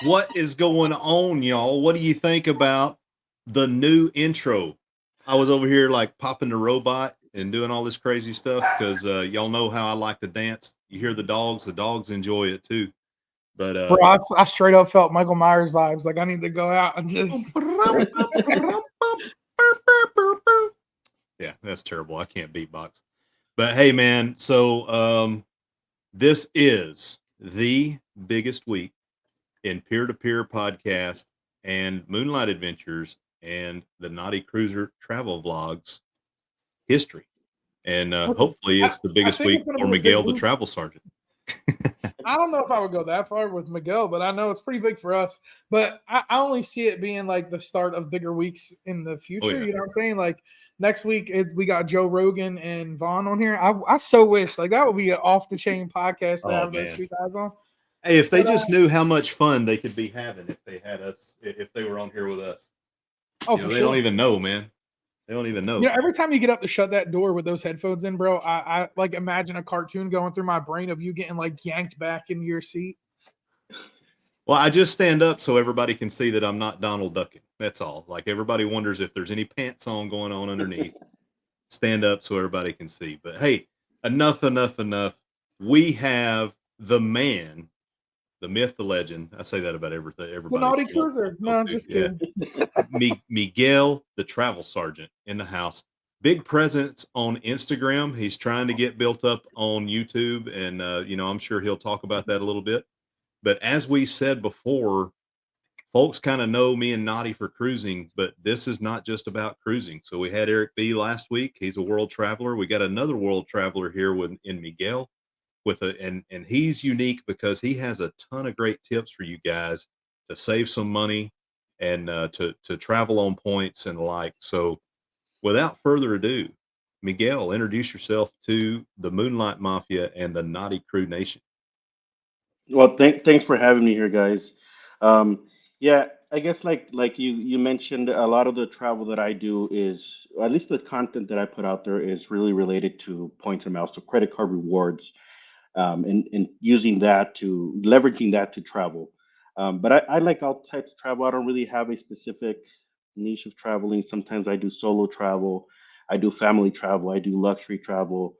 What is going on, y'all? What do you think about the new intro? I was over here like popping the robot and doing all this crazy stuff because y'all know how I like to dance. You hear the dogs enjoy it too. But Bro, I straight up felt Michael Myers vibes. Like I need to go out and just. yeah, that's terrible. I can't beatbox. But hey, man, so this is the biggest week in peer-to-peer podcast and Moonlight Adventures and the Naughty Cruiser travel vlogs history. And hopefully it's the I biggest think week it's gonna for be a big Miguel, the week. travel sergeant. I don't know if I would go that far with Miguel, but I know it's pretty big for us. But I only see it being like the start of bigger weeks in the future. yeah. You know what I'm saying? Like next week, we got Joe Rogan and Vaughn on here. I so wish like that would be an off the chain podcast to Oh have those man. two guys on. Hey, if they But just knew how much fun they could be having if they had us, if they were on here with us. oh, You for know, they sure. don't even know, man. They don't even know. You know, every time you get up to shut that door with those headphones in, bro, I like imagine a cartoon going through my brain of you getting like yanked back into your seat. Well, I just stand up so everybody can see that I'm not Donald ducking. That's all. Like everybody wonders if there's any pants on going on underneath. Stand up so everybody can see. But hey, enough. We have the man, the myth, the legend. I say that about everything. The Everybody. naughty So we'll cruiser. go No, I'm to. just Yeah. kidding. Miguel, the travel sergeant in the house. Big presence on Instagram. He's trying to get built up on YouTube. And, I'm sure he'll talk about that a little bit. But as we said before, folks kind of know me and Naughty for cruising, but this is not just about cruising. So we had Eric B last week. He's a world traveler. We got another world traveler here in Miguel and he's unique because he has a ton of great tips for you guys to save some money and to travel on points and the like. So without further ado, Miguel, introduce yourself to the Moonlight Mafia and the Naughty Crew Nation. Well, thanks for having me here, guys. Um, yeah, I guess like you mentioned, a lot of the travel that I do is, or at least the content that I put out there is really related to points and miles, so credit card rewards, and using that to leveraging that to travel. But I like all types of travel. I don't really have a specific niche of traveling. Sometimes I do solo travel, I do family travel, I do luxury travel.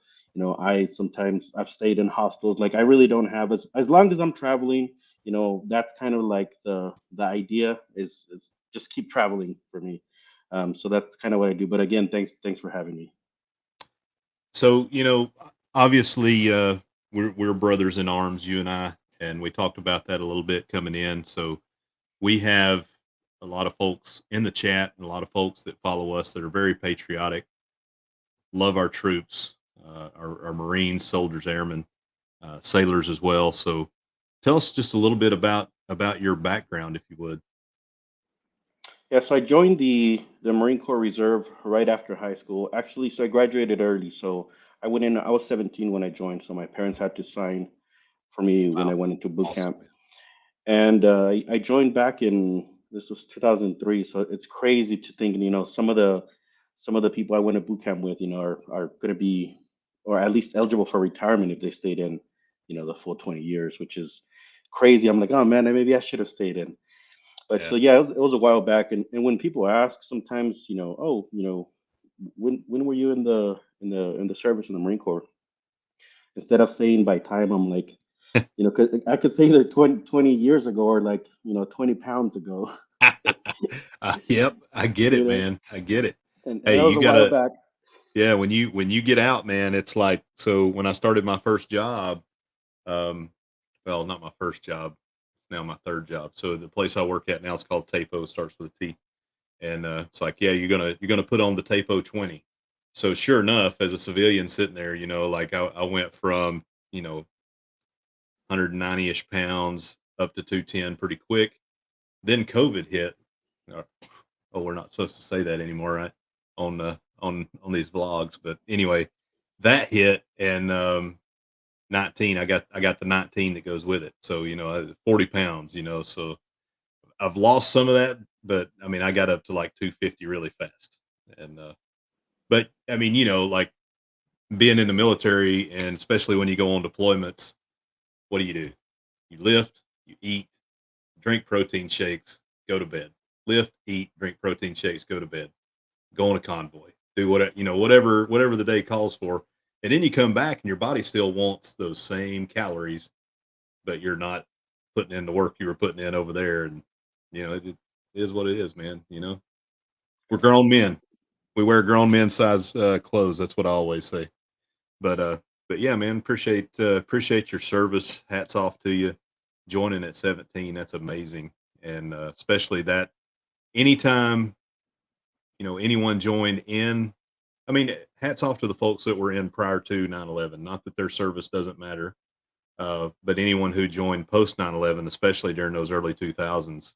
I sometimes I've stayed in hostels. Like I really don't have as long as I'm traveling. That's kind of like the idea is just keep traveling for me. So that's kind of what I do. But again, thanks for having me. So, obviously, we're brothers in arms, you and I, and we talked about that a little bit coming in. So we have a lot of folks in the chat and a lot of folks that follow us that are very patriotic, love our troops, our Marines, soldiers, airmen, sailors as well. So tell us just a little bit about your background, if you would. Yeah, so I joined the Marine Corps Reserve right after high school. Actually, so I graduated early. So I went in. I was 17 when I joined. So my parents had to sign for me when Wow, I went into boot awesome, camp. man. And I joined back in this was 2003. So it's crazy to think, some of the people I went to boot camp with, are going to be, or at least eligible for retirement if they stayed in, the full 20 years, which is crazy. I'm like, oh man, maybe I should have stayed in. But Yeah. so yeah, it was a while back, and when people ask, sometimes oh, when were you in the service in the Marine Corps? Instead of saying by time, I'm like, 'cause I could say either 20 years ago or like 20 pounds ago, Yep, I get you it, know, man. I get it. and Hey, that was you a while gotta, back. yeah. When you get out, man, it's like so. When I started my first job, um, well, not my first job, it's now my third job. So the place I work at now is called Tapo. Starts with a T, and it's like, yeah, you're gonna put on the Tapo 20. So sure enough, as a civilian sitting there, like I went from 190ish pounds up to 210 pretty quick. Then COVID hit. Uh, Oh, we're not supposed to say that anymore, right? On these vlogs, but anyway, that hit and 19. I got the 19 that goes with it. So 40 pounds. So I've lost some of that, but I mean I got up to like 250 really fast. And but I mean like being in the military and especially when you go on deployments, what do? You lift, you eat, drink protein shakes, go to bed. Lift, eat, drink protein shakes, go to bed. Go on a convoy. Do whatever the day calls for. And then you come back and your body still wants those same calories, but you're not putting in the work you were putting in over there. And it is what it is, man. We're grown men. We wear grown men size clothes. That's what I always say. But yeah, man, appreciate your service. Hats off to you. Joining at 17, that's amazing. And especially that anytime, anyone joined in, I mean, hats off to the folks that were in prior to 9/11. Not that their service doesn't matter, but anyone who joined post 9/11, especially during those early 2000s,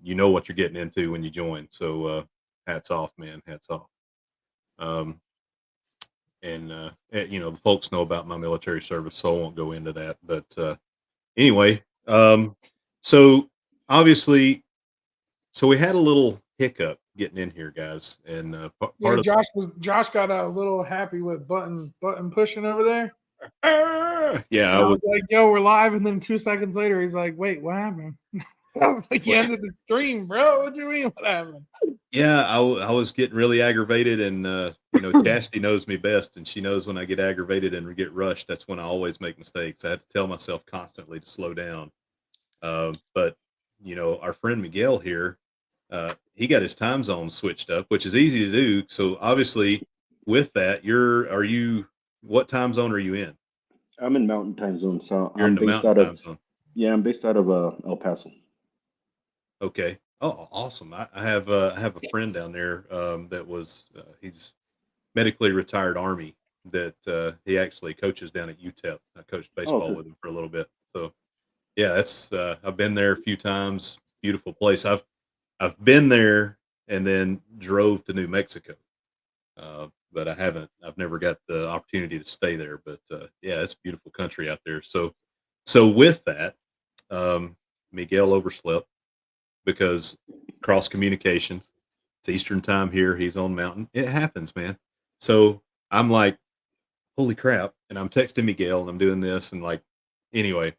you know what you're getting into when you join. So hats off, man. Hats off. Um, the folks know about my military service, so I won't go into that. But anyway, so obviously, so we had a little hiccup getting in here, guys, and part Yeah, of Josh got a little happy with button pushing over there. yeah, And I was like, "Yo, we're live," and then 2 seconds later, he's like, "Wait, what happened?" I was like, "You ended the stream, bro. What do you mean? What happened?" Yeah, I was getting really aggravated, and Chastity knows me best, and she knows when I get aggravated and get rushed. That's when I always make mistakes. I have to tell myself constantly to slow down. But our friend Miguel here, he got his time zone switched up, which is easy to do. So obviously, with that, what time zone are you in? I'm in Mountain Time Zone, so You're in I'm the based Mountain out of Time Zone. I'm based out of El Paso. Okay. Oh, awesome. I have a friend down there that was he's medically retired Army that he actually coaches down at UTEP. I coached Oh, baseball okay. with him for a little bit. So yeah, that's I've been there a few times. Beautiful place. I've been there and then drove to New Mexico. But I've never got the opportunity to stay there. But yeah, it's beautiful country out there. So with that, Miguel overslept because cross communications. It's Eastern time here. He's on Mountain. It happens, man. So I'm like, holy crap. And I'm texting Miguel and I'm doing this. And anyway,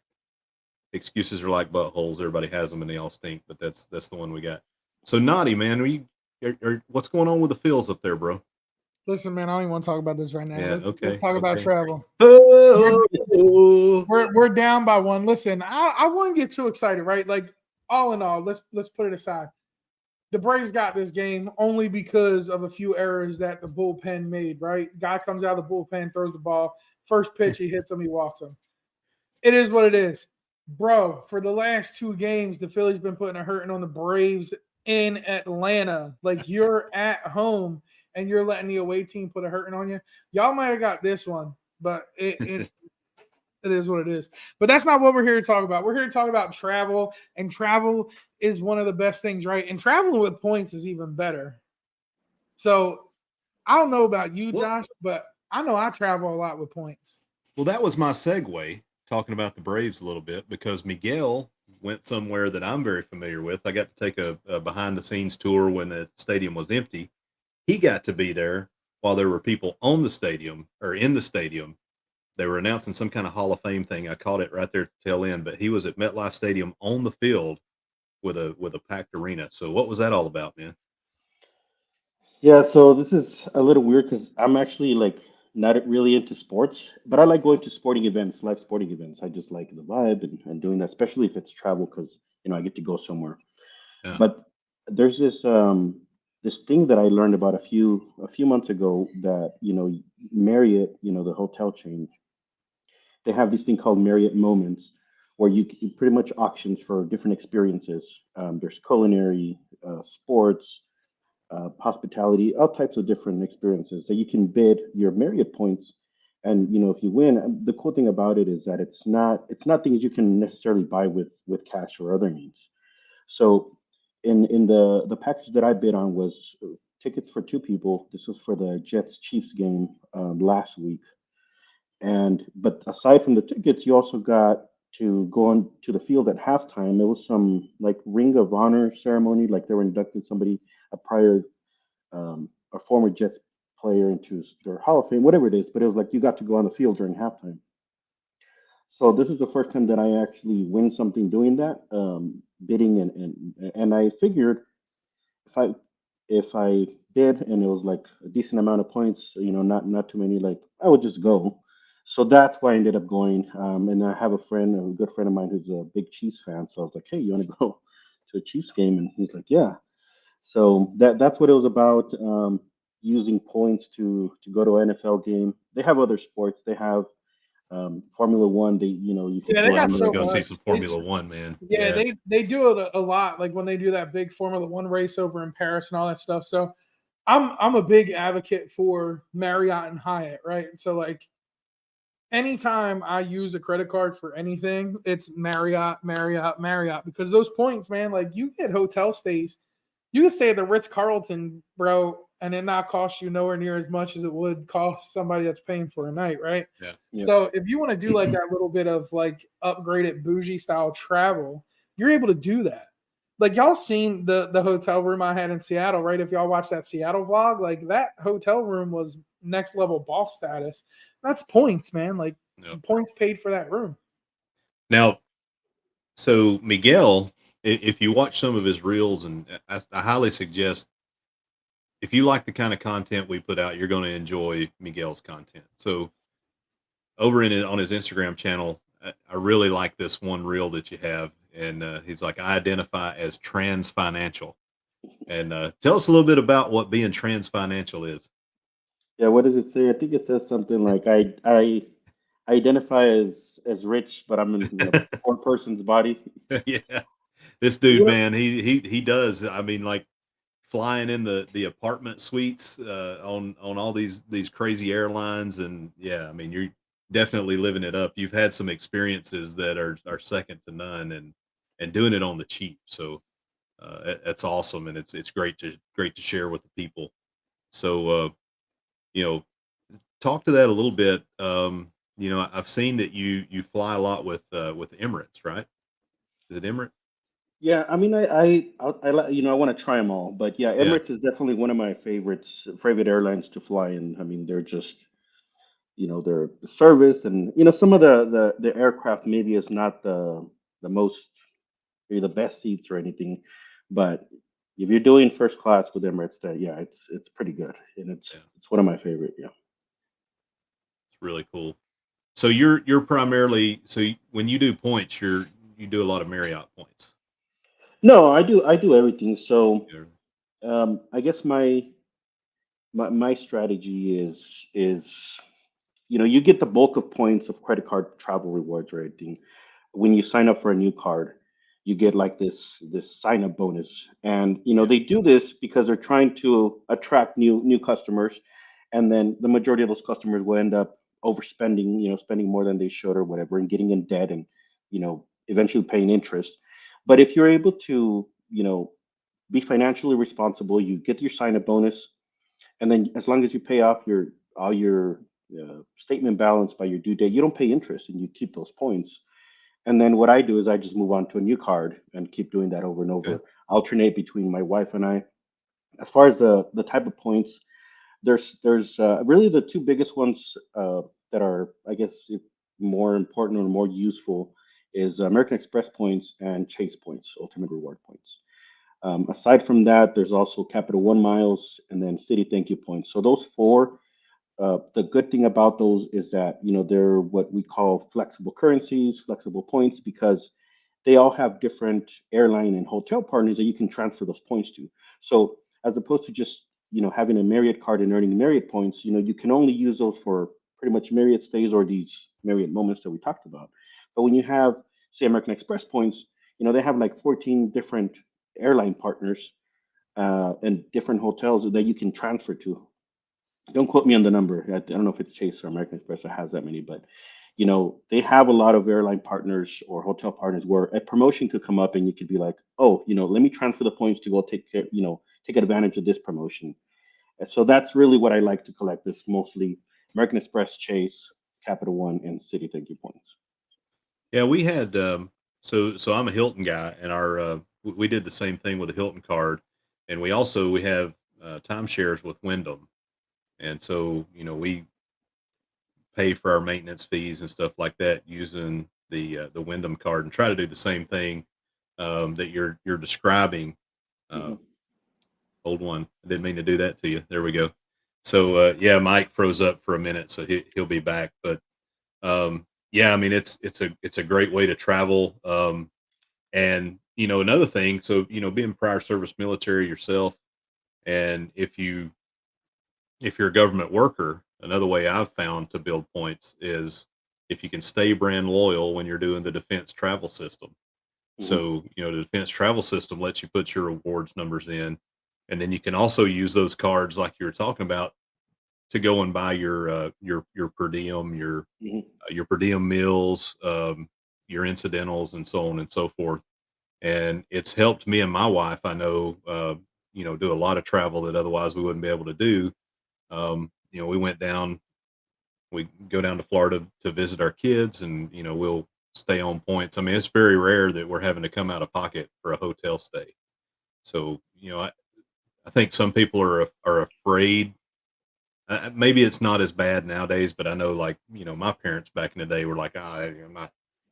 excuses are like buttholes. Everybody has them and they all stink, but that's the one we got. So Naughty, man, what's going on with the fields up there, bro? Listen, man, I don't even want to talk about this right now. Yeah. Let's talk about travel. Oh, We're down by one. Listen, I wouldn't get too excited, right? Like all in all, let's put it aside. The Braves got this game only because of a few errors that the bullpen made, right? Guy comes out of the bullpen, throws the ball. First pitch, he hits him, he walks him. It is what it is. Bro, for the last 2 games, the Phillies been putting a hurting on the Braves in Atlanta. Like you're at home and you're letting the away team put a hurting on you. Y'all might have got this one, but it is what it is. But that's not what we're here to talk about. We're here to talk about travel, and travel is one of the best things, right? And traveling with points is even better. So I don't know about you, Josh, but I know I travel a lot with points. Well, that was my segue talking about the Braves a little bit because Miguel went somewhere that I'm very familiar with. I got to take a behind the scenes tour when the stadium was empty. He got to be there while there were people on the stadium or in the stadium. They were announcing some kind of Hall of Fame thing. I caught it right there at the tail end, but he was at MetLife Stadium on the field with a packed arena. So what was that all about, man? Yeah, so this is a little weird because I'm actually like not really into sports, but I like going to sporting events, live sporting events. I just like the vibe and doing that, especially if it's travel because I get to go somewhere. Yeah. But there's this thing that I learned about a few months ago that Marriott, the hotel chain, they have this thing called Marriott Moments, where you pretty much auctions for different experiences. There's culinary, sports, hospitality, all types of different experiences that you can bid your Marriott points. And if you win, the cool thing about it is that it's not things you can necessarily buy with cash or other means. So in the package that I bid on was tickets for 2 people. This was for the Jets Chiefs game last week. But aside from the tickets, you also got to go on to the field at halftime. It was some like Ring of Honor ceremony, like they were inducting somebody, a former Jets player into their Hall of Fame, whatever it is. But it was like you got to go on the field during halftime. So this is the first time that I actually win something doing that, bidding, and I figured if I bid and it was like a decent amount of points, not too many, like I would just go. So that's why I ended up going. And I have a good friend of mine who's a big Chiefs fan. So I was like, hey, you want to go to a Chiefs game? And he's like, yeah. So that's what it was about. Using points to go to an NFL game. They have other sports. They have Formula One. You can Yeah, they go Yeah, I got on want to there. so go see much. some Formula One, man. Yeah, Yeah. they do it a lot. Like when they do that big Formula One race over in Paris and all that stuff. So I'm a big advocate for Marriott and Hyatt, right? So like anytime I use a credit card for anything, it's Marriott, Marriott, Marriott because those points, man, like you get hotel stays. You can stay at the Ritz Carlton, bro, and it not cost you nowhere near as much as it would cost somebody that's paying for a night, right? Yeah. Yeah. So if you want to do like that little bit of like upgraded bougie style travel, you're able to do that. Like y'all seen the hotel room I had in Seattle, right? If y'all watch that Seattle vlog, like that hotel room was next level boss status. That's points, man. Like No. points paid for that room. Now, so Miguel, if you watch some of his reels, and I highly suggest if you like the kind of content we put out, you're going to enjoy Miguel's content. So over on his Instagram channel, I really like this one reel that you have, and he's like, I identify as trans financial, and tell us a little bit about what being trans financial is. Yeah, what does it say? I think it says something like I identify as rich, but I'm in a poor person's body. Yeah, this You dude, know, man, he does. I mean, like flying in the apartment suites on all these crazy airlines, and yeah, I mean, you're definitely living it up. You've had some experiences that are second to none, and doing it on the cheap. So that's awesome, and it's great to share with the people. So you know, talk to that a little bit. I've seen that you fly a lot with Emirates, right? Is it Emirates? yeah, I mean, I want to try them all, but yeah, Yeah, Emirates is definitely one of my favorite airlines to fly in. I mean, they're just, their the service and some of the aircraft maybe is not the most maybe the best seats or anything, but if you're doing first class with Emirates, that yeah, it's pretty good, and yeah, it's one of my favorite. Yeah. it's really cool. So you're primarily when you do points, you do a lot of Marriott points. No, I do everything. So Yeah. I guess my strategy is you get the bulk of points of credit card travel rewards or anything when you sign up for a new card. You get like this sign up bonus, and Yeah. they do this because they're trying to attract new customers, and then the majority of those customers will end up overspending, spending more than they should or whatever, and getting in debt, and eventually paying interest. But if you're able to be financially responsible, you get your sign up bonus, and then as long as you pay off your all your statement balance by your due date, you don't pay interest, and you keep those points. And then what I do is I just move on to a new card and keep doing that over and Okay. over. Alternate between my wife and I. As far as the type of points, there's really the two biggest ones that are, I guess, more important or more useful is American Express points and Chase points, Ultimate Reward points. Aside from that, there's also Capital One miles and then City Thank You points. So those four, the good thing about those is that they're what we call flexible currencies, flexible points, because they all have different airline and hotel partners that you can transfer those points to. So as opposed to just having a Marriott card and earning Marriott points, you can only use those for pretty much Marriott stays or these Marriott moments that we talked about. But when you have, say, American Express points, they have like 14 different airline partners and different hotels that you can transfer to. Don't quote me on the number. I don't know if it's Chase or American Express that has that many, but they have a lot of airline partners or hotel partners where a promotion could come up and you could be like, oh, let me transfer the points to go take advantage of this promotion. And so that's really what I like to collect. This mostly American Express, Chase, Capital One, and City Thank You points. Yeah, we had so I'm a Hilton guy, and our we did the same thing with a Hilton card, and we have timeshares with Wyndham, and so we pay for our maintenance fees and stuff like that using the Wyndham card, and try to do the same thing that you're describing. Uh, Mhm. Hold one, I didn't mean to do that to you. There we go. So yeah, Mike froze up for a minute, so he'll be back. But yeah, I mean it's a great way to travel. And another thing, so being prior service military yourself, and if you're a government worker, another way I've found to build points is if you can stay brand loyal when you're doing the defense travel system. Mhm. So, the defense travel system lets you put your rewards numbers in, and then you can also use those cards like you were talking about to go and buy your per diem, Mhm. your per diem meals, your incidentals, and so on and so forth. And it's helped me and my wife, I know, do a lot of travel that otherwise we wouldn't be able to do. We went down, we go down to Florida to visit our kids, and we'll stay on points. I mean, it's very rare that we're having to come out of pocket for a hotel stay. So, I think some people are afraid. Maybe it's not as bad nowadays, but I know, like, my parents back in the day were like, I'm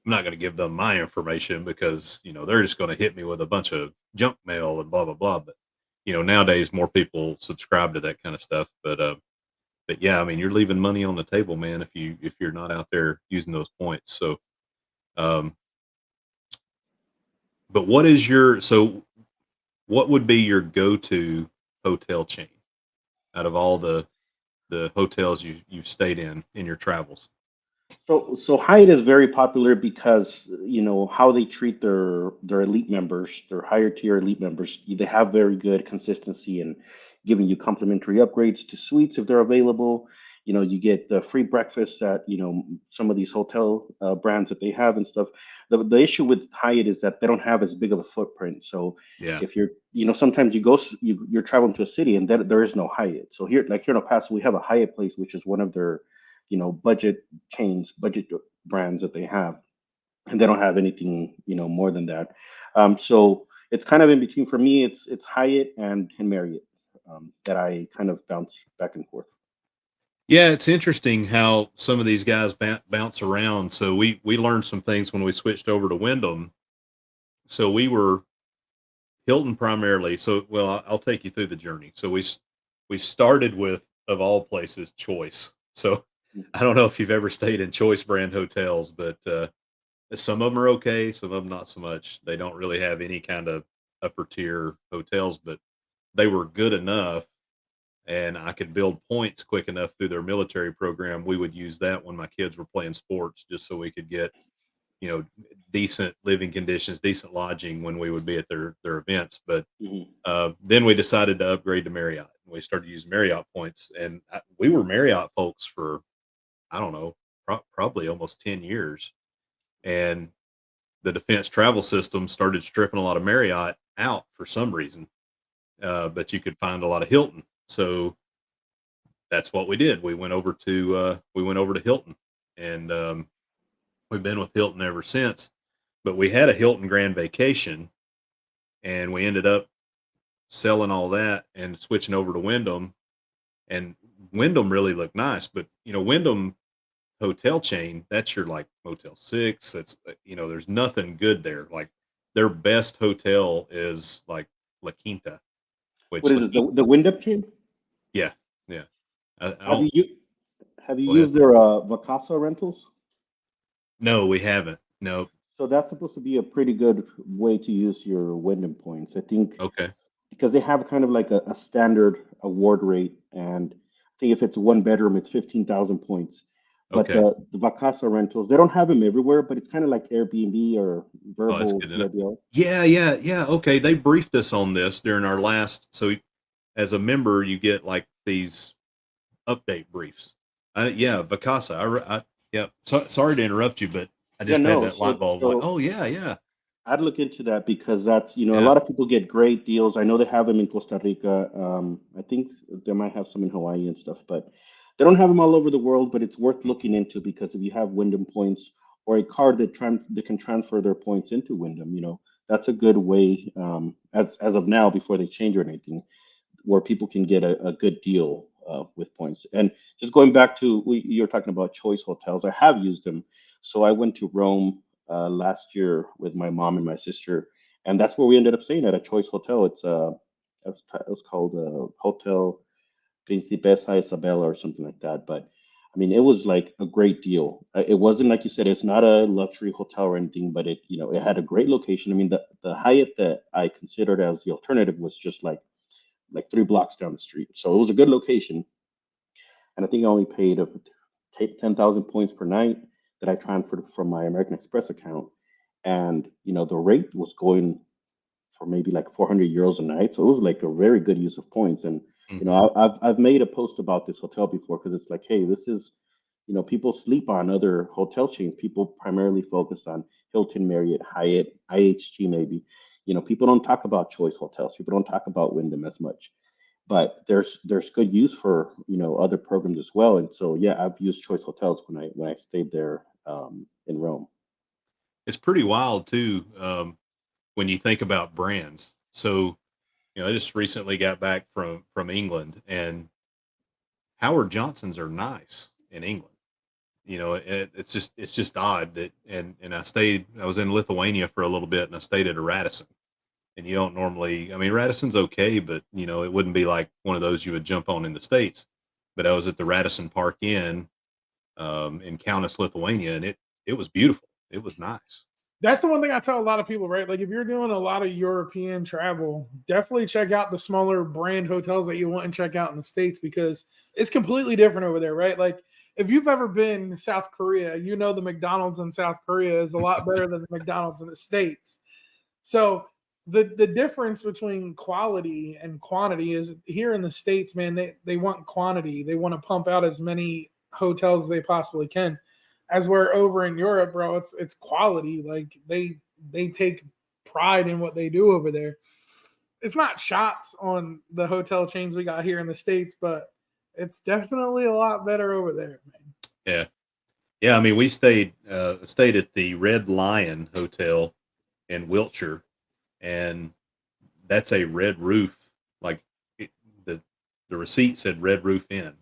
not going to give them my information because they're just going to hit me with a bunch of junk mail and blah blah blah. But nowadays more people subscribe to that kind of stuff. But yeah, I mean, you're leaving money on the table, man, if you're not out there using those points. So, um, but what would be your go-to hotel chain out of all the hotels you've stayed in your travels? So Hyatt is very popular because how they treat their elite members, their higher tier elite members. They have very good consistency in giving you complimentary upgrades to suites if they're available. You get the free breakfast at some of these hotel brands that they have and stuff. The issue with Hyatt is that they don't have as big of a footprint. So Yeah, if you're sometimes you're traveling to a city and there is no Hyatt. So here in El Paso we have a Hyatt place, which is one of their budget chains, budget brands that they have, and they don't have anything, more than that. So it's kind of in between for me. It's Hyatt and Marriott that I kind of bounce back and forth. yeah. It's interesting how some of these guys bounce around. So we learned some things when we switched over to Wyndham. So we were Hilton primarily. So, well, I'll take you through the journey. So we started with, of all places, Choice. So I don't know if you've ever stayed in Choice brand hotels, but some of them are okay, some of them not so much. They don't really have any kind of upper tier hotels, but they were good enough, and I could build points quick enough through their military program. We would use that when my kids were playing sports, just so we could get you know decent living conditions, decent lodging when we would be at their events. But Hmm. then we decided to upgrade to Marriott. We started using Marriott points, and we were Marriott folks for, I don't know, probably almost 10 years. And the defense travel system started stripping a lot of Marriott out for some reason, but you could find a lot of Hilton. So that's what we did. We went over to Hilton, and we've been with Hilton ever since. But we had a Hilton Grand Vacation, and we ended up selling all that and switching over to Wyndham. And Wyndham really looked nice, but Wyndham hotel chain, that's your like Motel 6. That's there's nothing good there. Like their best hotel is like La Quinta, What which is La it? Quinta, The Wyndham chain? yeah, yeah. I Have don't you have you Go ahead. used their Vacasa rentals? No, we haven't. No. So that's supposed to be a pretty good way to use your Wyndham points. I think Okay. because they have kind of like a standard award rate, and I think if it's a one bedroom, it's 15,000 points. But Okay. the Vacasa rentals, they don't have them everywhere, but it's kind of like Airbnb or Oh, that's Verbal good to know. VRBO. Yeah, yeah, yeah. Okay. They briefed us on this during our last. So as a member, you get like these update briefs. Yeah, Vacasa. Yeah. Sorry to interrupt you, but I Yeah, just had no. that light bulb. Like, So oh yeah, yeah, I'd look into that because that's, a yeah. lot of people get great deals. I know they have them in Costa Rica. I think they might have some in Hawaii and stuff, but they don't have them all over the world. But it's worth Mhm. looking into because if you have Wyndham points or a card that can transfer their points into Wyndham, that's a good way, as of now, before they change or anything, where people can get a good deal with points. And just going back to you're talking about choice hotels, I have used them. So I went to Rome last year with my mom and my sister, and that's where we ended up staying, at a choice hotel. It was called Hotel Principessa Isabella or something like that. But I mean, it was like a great deal. It wasn't like you said, it's not a luxury hotel or anything, but it had a great location. I mean, the Hyatt that I considered as the alternative was just like 3 blocks down the street. So it was a good location. And I think I only paid 10,000 points per night that I transferred from my American Express account. And, the rate was going for maybe like 400 euros a night. So it was like a very good use of points. And, Mhm. I've made a post about this hotel before, because it's like, hey, this is, people sleep on other hotel chains. People primarily focus on Hilton, Marriott, Hyatt, IHG maybe. People don't talk about choice hotels. People don't talk about Wyndham as much, but there's good use for other programs as well. And so yeah, I've used choice hotels when I stayed there in Rome. It's pretty wild too, when you think about brands. So, I just recently got back from England, and Howard Johnsons are nice in England. It's just odd that, and I was in Lithuania for a little bit, and I stayed at a Radisson. And you don't normally, I mean, Radisson's okay, but it wouldn't be like one of those you would jump on in the States. But I was at the Radisson Park Inn in Kaunas, Lithuania, and it was beautiful. It was nice. That's the one thing I tell a lot of people, right? Like if you're doing a lot of European travel, definitely check out the smaller brand hotels that you want and check out in the States, because it's completely different over there, right? Like if you've ever been to South Korea, the McDonald's in South Korea is a lot better than the McDonald's in the States. So the difference between quality and quantity is, here in the States, man, they want quantity. They want to pump out as many hotels as they possibly can. As where over in Europe, bro, it's quality. Like they take pride in what they do over there. It's not shots on the hotel chains we got here in the States, but it's definitely a lot better over there, man. Yeah. Yeah. I mean, we stayed at the Red Lion Hotel in Wiltshire, and that's a red roof. Like it, the the receipt said Red Roof Inn,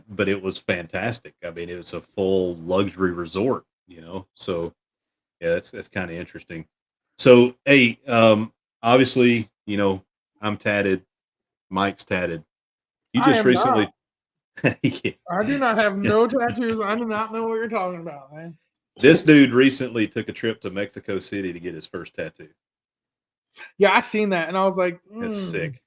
but it was fantastic. I mean, it was a full luxury resort. So yeah, that's kind of interesting. So hey, obviously, I'm tatted, Mike's tatted. You I just am not. recently, yeah. I do not have no tattoos. I do not know what you're talking about, man. This dude recently took a trip to Mexico City to get his first tattoo. Yeah, I seen that, and I was like, That's sick.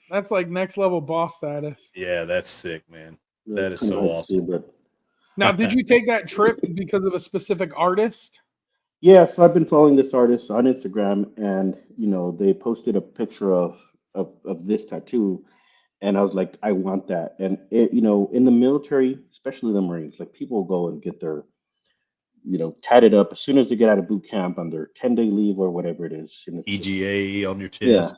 that's like next level boss status. Yeah, that's sick, man. Yeah, That it's is kind of so hard to see, awesome. but Now, did you take that trip because of a specific artist? yeah. So I've been following this artist on Instagram, and they posted a picture of this tattoo, and I was like, I want that. And in the military, especially the Marines, like people go and get their tatted up as soon as they get out of boot camp on their 10-day leave or whatever it is, and it's just EGA on your yeah. chest.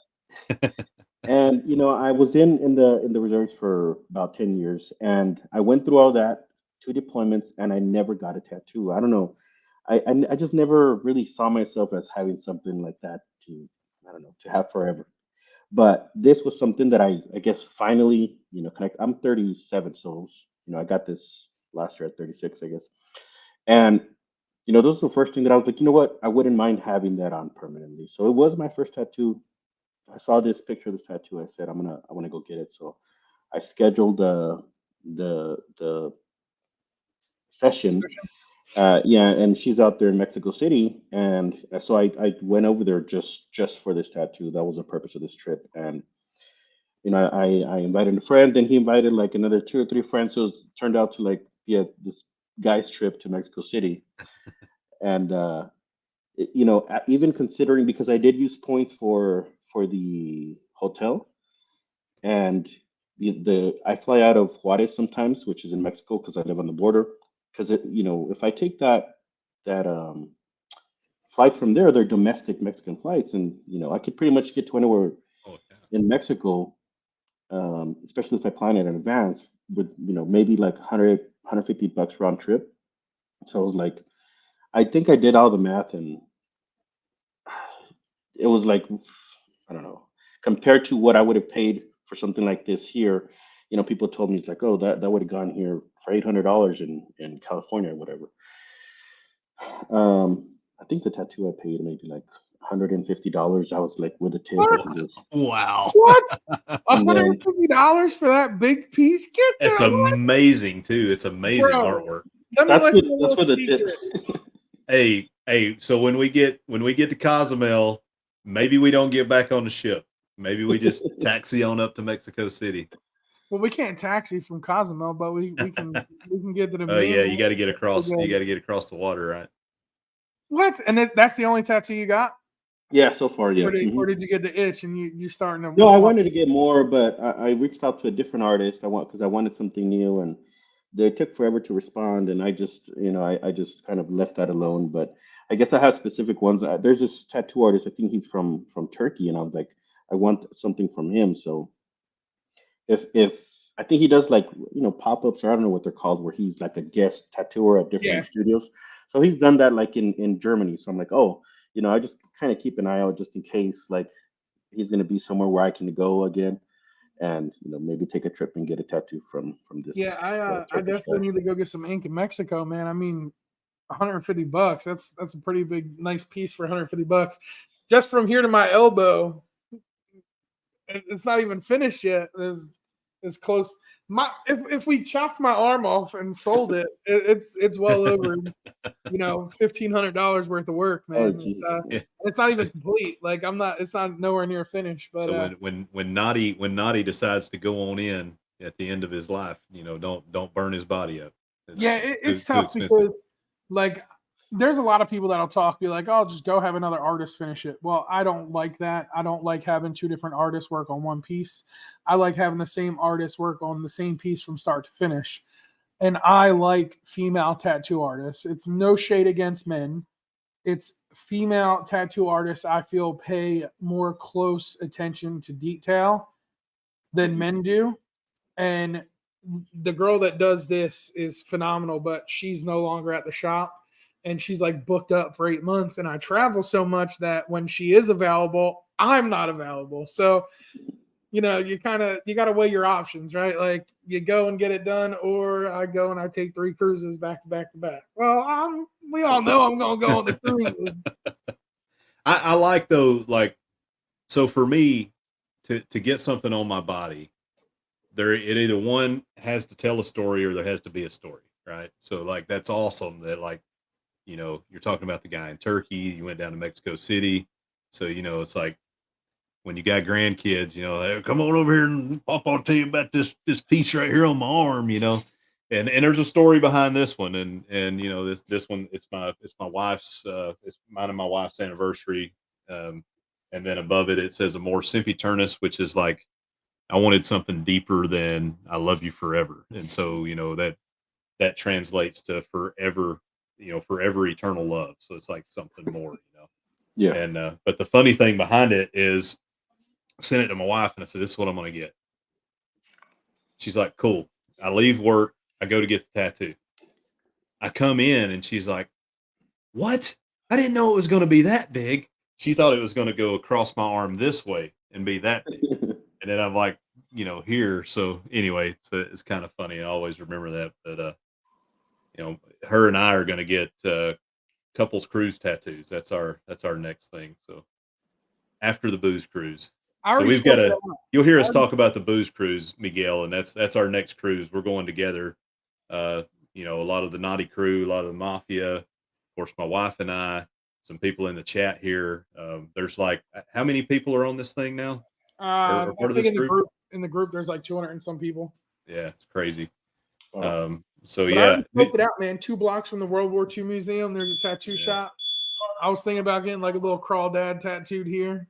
And I was in the reserves for about 10 years, and I went through all that, 2 deployments, and I never got a tattoo. I don't know. I just never really saw myself as having something like that to, I don't know, to have forever. But this was something that I guess finally, connect. I'm 37, so I got this last year at 36, I guess. And this was the first thing that I was like, you know what, I wouldn't mind having that on permanently. So it was my first tattoo. I saw this picture of this tattoo. I said, I want to go get it. So I scheduled the session. Yeah, and she's out there in Mexico City, and so I went over there just for this tattoo. That was the purpose of this trip. And I invited a friend, and he invited like another 2 or 3 friends. So it turned out to like be this guy's trip to Mexico City. And even considering, because I did use points for the hotel, and the I fly out of Juarez sometimes, which is in Mexico, because I live on the border. Because if I take that flight from there, they're domestic Mexican flights, and I could pretty much get to anywhere Oh yeah. in Mexico, especially if I plan it in advance, with maybe like 100 $150 round trip. So I was like, I think I did all the math, and it was like, I don't know, compared to what I would have paid for something like this here, people told me it's like, oh, that would have gone here for $800 in California or whatever. I think the tattoo I paid maybe like $150. I was like with a tip. I What? think it was, Wow. What? and then $150 for that big piece? Get It's that, amazing too. It's amazing bro. artwork. Let me let you know a that's little what the tip. secret. Hey, so when we get to Cozumel, maybe we don't get back on the ship. Maybe we just taxi on up to Mexico City. Well, we can't taxi from Cozumel, but we can get to the Oh main. yeah, you got to get across. Okay. You got to get across the water, right? What? And that's the only tattoo you got? Yeah, so far, yeah. Or did you get the itch and you starting to? No, I wanted to get more, but I reached out to a different artist. Because I wanted something new, and they took forever to respond, and I just, I just kind of left that alone. But I guess I have specific ones. There's this tattoo artist. I think he's from Turkey, and I was like, I want something from him. So if I think he does like pop ups, or I don't know what they're called, where he's like a guest tattooer at Yeah. different studios. So he's done that like in Germany. So I'm like, oh, I just kind of keep an eye out just in case like he's gonna be somewhere where I can go again, and maybe take a trip and get a tattoo from this. Yeah, I Turkish definitely guy. need to go get some ink in Mexico, man. I mean, $150. That's a pretty big, nice piece for $150. Just from here to my elbow, it's not even finished yet. It's close. If we chopped my arm off and sold it, it's well over $1,500 worth of work, Oh, man. Jesus. It's not even complete. Like it's not nowhere near finished. But So when Naughty decides to go on in at the end of his life, don't burn his body up. It's too tough expensive. because like there's a lot of people that'll be like, oh, just go have another artist finish it. Well, I don't like that. I don't like having two different artists work on one piece. I like having the same artist work on the same piece from start to finish. And I like female tattoo artists. It's no shade against men. It's female tattoo artists I feel pay more close attention to detail than men do. And the girl that does this is phenomenal, but she's no longer at the shop. And she's like booked up for 8 months. And I travel so much that when she is available, I'm not available. So, you got to weigh your options, right? Like you go and get it done, or I go and I take 3 cruises back to back to back. Well, we all know I'm going to go on the cruises. I like though, like, so for me to get something on my body, it either one has to tell a story or there has to be a story, right? So like that's awesome that like, you're talking about the guy in Turkey, you went down to Mexico City. So, it's like when you got grandkids, hey, come on over here and I'll tell you about this piece right here on my arm, and there's a story behind this one. And this one, it's my wife's, it's mine and my wife's anniversary. And then above it says Amor Sempiternus, which is like, I wanted something deeper than I love you forever. And so, that translates to forever, forever eternal love. So it's like something more, Yeah. And, but the funny thing behind it is I sent it to my wife and I said, this is what I'm going to get. She's like, cool. I leave work. I go to get the tattoo. I come in and she's like, what? I didn't know it was going to be that big. She thought it was going to go across my arm this way and be that big. And then I'm like, here. So anyway, it's kind of funny. I always remember that. But, her and I are going to get couples cruise tattoos. That's our next thing. So after the booze cruise, so we've got you'll hear us talk about the booze cruise, Miguel, and that's our next cruise. We're going together. A lot of the Naughty crew, a lot of the Mafia, of course, my wife and I, some people in the chat here. There's like, how many people are on this thing now? I think in the group, there's like 200 and some people. Yeah, it's crazy. Wow. So but yeah, I booked it out, man. 2 blocks from the World War II museum, there's a tattoo shop. I was thinking about getting like a little crawdad tattooed here,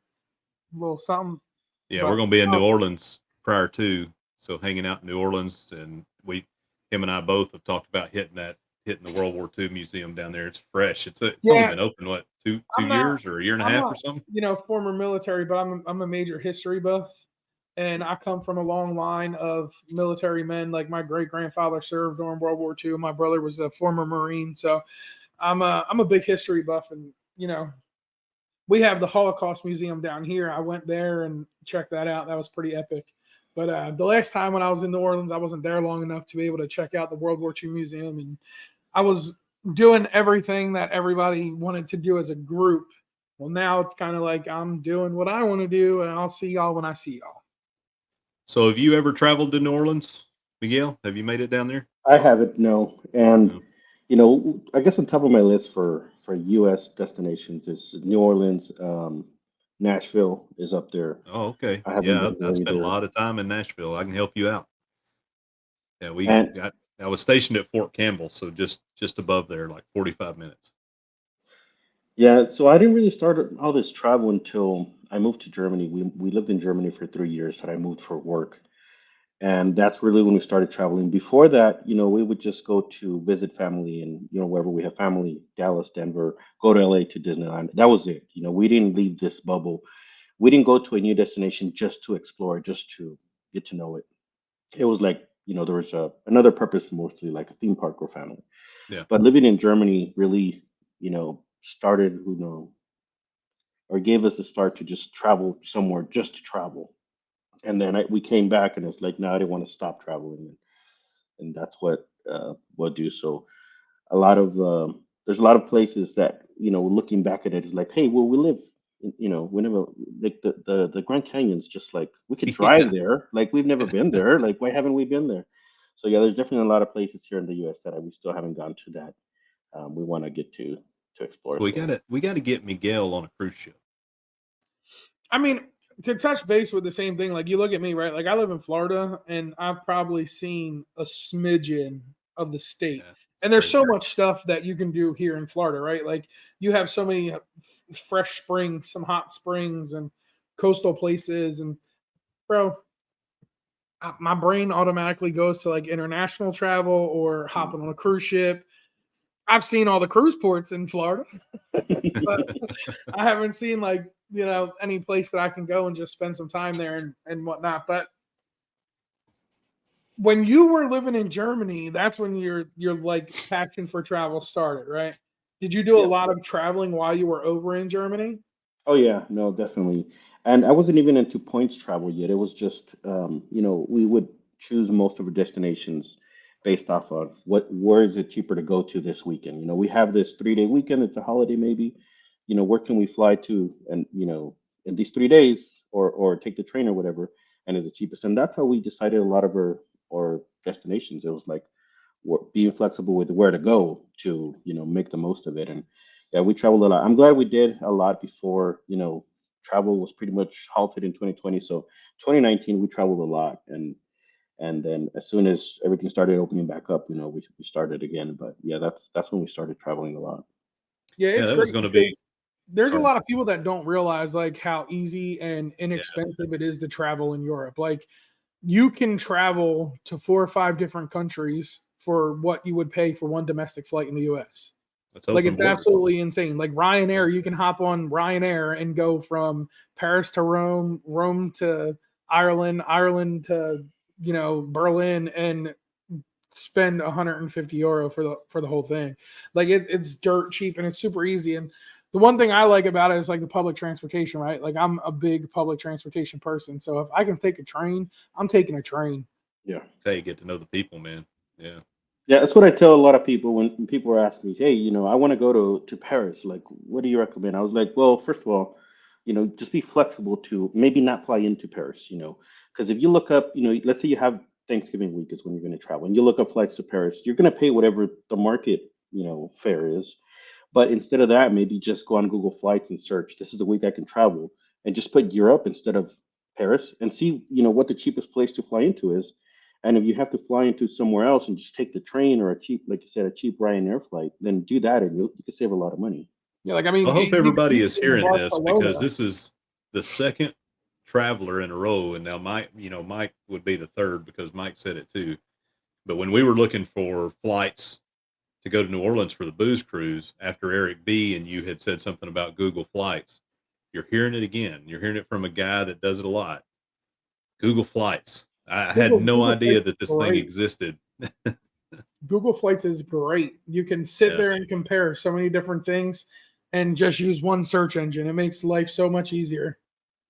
a little something. Yeah, we're gonna be in New Orleans prior to, so hanging out in New Orleans, and him and I both have talked about hitting the World War II museum down there. It's fresh. It's only been open what two years or a year and a half or something. Former military, but I'm a major history buff. And I come from a long line of military men. Like my great grandfather served during World War II. My brother was a former Marine. So I'm a big history buff. And, we have the Holocaust Museum down here. I went there and checked that out. That was pretty epic. But the last time when I was in New Orleans, I wasn't there long enough to be able to check out the World War II Museum. And I was doing everything that everybody wanted to do as a group. Well, now it's kind of like I'm doing what I want to do, and I'll see y'all when I see y'all. So have you ever traveled to New Orleans, Miguel? Have you made it down there? I haven't, no. And No. I guess on top of my list for U.S. destinations is New Orleans. Nashville is up there. Oh, okay. I haven't Yeah, been I there spent a either. lot of time in Nashville. I can help you out. Yeah, And I was stationed at Fort Campbell, so just above there, like 45 minutes. yeah, so I didn't really start all this travel until I moved to Germany. We lived in Germany for 3 years, and I moved for work. And that's really when we started traveling. Before that, we would just go to visit family and, wherever we have family, Dallas, Denver, go to LA to Disneyland. That was it. We didn't leave this bubble. We didn't go to a new destination just to explore, just to get to know it. It was like, there was another purpose, mostly like a theme park or family. Yeah. But living in Germany really, started, or gave us a start to just travel somewhere just to travel. And then we came back and it's like, no, I didn't want to stop traveling. And that's what we'll do. So a lot of there's a lot of places that looking back at it is like, hey, well, we live, we never like the Grand Canyon's just like we could drive Yeah. there, like we've never been there, like why haven't we been there? So yeah, there's definitely a lot of places here in the U.S. that we still haven't gone to that we want to get to explore So as well. we gotta get Miguel on a cruise ship. I mean, to touch base with the same thing, like you look at me, right? Like I live in Florida, and I've probably seen a smidgen of the state. Yeah, And there's so crazy. much stuff that you can do here in Florida, right? Like you have so many fresh springs, some hot springs, and coastal places. And bro, my brain automatically goes to like international travel or hopping on a cruise ship. I've seen all the cruise ports in Florida, but I haven't seen like any place that I can go and just spend some time there and whatnot. But when you were living in Germany, that's when your like passion for travel started, right? Did you do a Yeah. lot of traveling while you were over in Germany? Oh yeah, no, definitely. And I wasn't even into points travel yet. It was just, we would choose most of our destinations based off of where is it cheaper to go to this weekend. We have this 3-day weekend. It's a holiday, maybe. Where can we fly to, and in these 3 days, or take the train or whatever, and is the cheapest. And that's how we decided a lot of our destinations. It was like being flexible with where to go to make the most of it. And yeah, we traveled a lot. I'm glad we did a lot before travel was pretty much halted in 2020. So 2019 we traveled a lot, and then as soon as everything started opening back up, we started again. But yeah, that's when we started traveling a lot. Yeah, Yeah, it's that was great gonna be because there's a oh, lot of people that don't realize like how easy and yeah. inexpensive it is to travel in Europe. Like you can travel to 4 or 5 different countries for what you would pay for one domestic flight in the US. It's Like open it's border. absolutely insane. Like Yeah. Ryanair, you can hop on Ryanair and go from Paris to Rome, Rome to Ireland, Ireland to Berlin, and spend 150 euro for the whole thing. Like it's dirt cheap and it's super easy. And the one thing I like about it is like the public transportation, right? Like I'm a big public transportation person, so if I can take a train, I'm taking a train. Yeah. That's how you get to know the people, man. Yeah. Yeah, that's what I tell a lot of people when people are asking me, hey, I want to go to Paris. Like, what do you recommend? I was like, well, first of all, just be flexible to maybe not fly into Paris, because if you look up, let's say you have Thanksgiving week is when you're going to travel and you look up flights to Paris, you're going to pay whatever the market, fare is. But instead of that, maybe just go on Google Flights and search, this is the week I can travel, and just put Europe instead of Paris and see, what the cheapest place to fly into is. And if you have to fly into somewhere else and just take the train or a cheap, like you said, a cheap Ryanair flight, then do that and you can save a lot of money. Yeah, like I I mean, hope everybody even is to hearing this because Barcelona. this is the second traveler in a row, and now Mike would be the third because Mike said it too. But when we were looking for flights to go to New Orleans for the booze cruise after Eric B and you had said something about Google Flights, you're hearing it again. You're hearing it from a guy that does it a lot. Google Flights. I had no Google idea Flights is that this thing great. existed. Google Flights is great. You can sit Yeah, there and compare so many different things and just use one search engine. It makes life so much easier.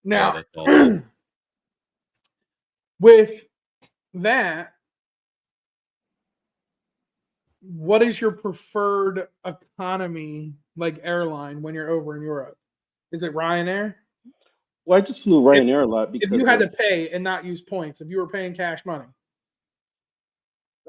yeah, Now, that's awesome. With that, what is your preferred economy like airline when you're over in Europe? Is it Ryanair? Well, I just flew If, Ryanair a lot if you because had to of. pay and not use points, if you were paying cash money.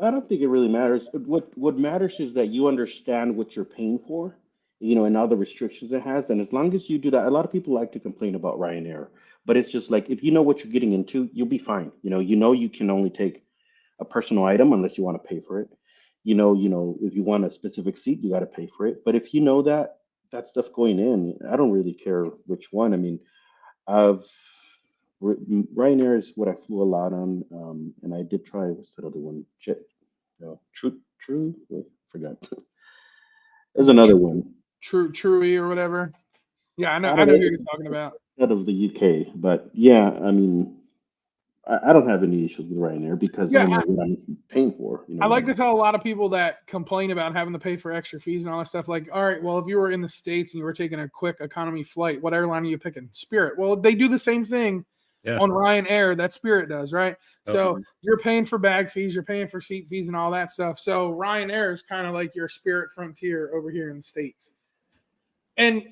I don't think it really matters. What matters is that you understand what you're paying for, and all the restrictions it has. And as long as you do that, a lot of people like to complain about Ryanair, but it's just like if you know what you're getting into, you'll be fine. You can only take a personal item unless you want to pay for it. If you want a specific seat, you got to pay for it. But if you know that stuff going in, I don't really care which one. I mean, I've Ryanair is what I flew a lot on, and I did try what's that other one? Jet, no, True. Wait, forgot. There's Is it another one Truey or whatever? Yeah, out I of know who it, you're talking about. out of the UK. But yeah, I mean, I don't have any issues with Ryanair because I Yeah, know what I'm paying for. I like to tell a lot of people that complain about having to pay for extra fees and all that stuff. Like, all right, well, if you were in the States and you were taking a quick economy flight, what airline are you picking? Spirit. Well, they do the same thing Yeah. on Ryanair that Spirit does, right? Oh. So you're paying for bag fees, you're paying for seat fees and all that stuff. So Ryanair is kind of like your Spirit Frontier over here in the States. And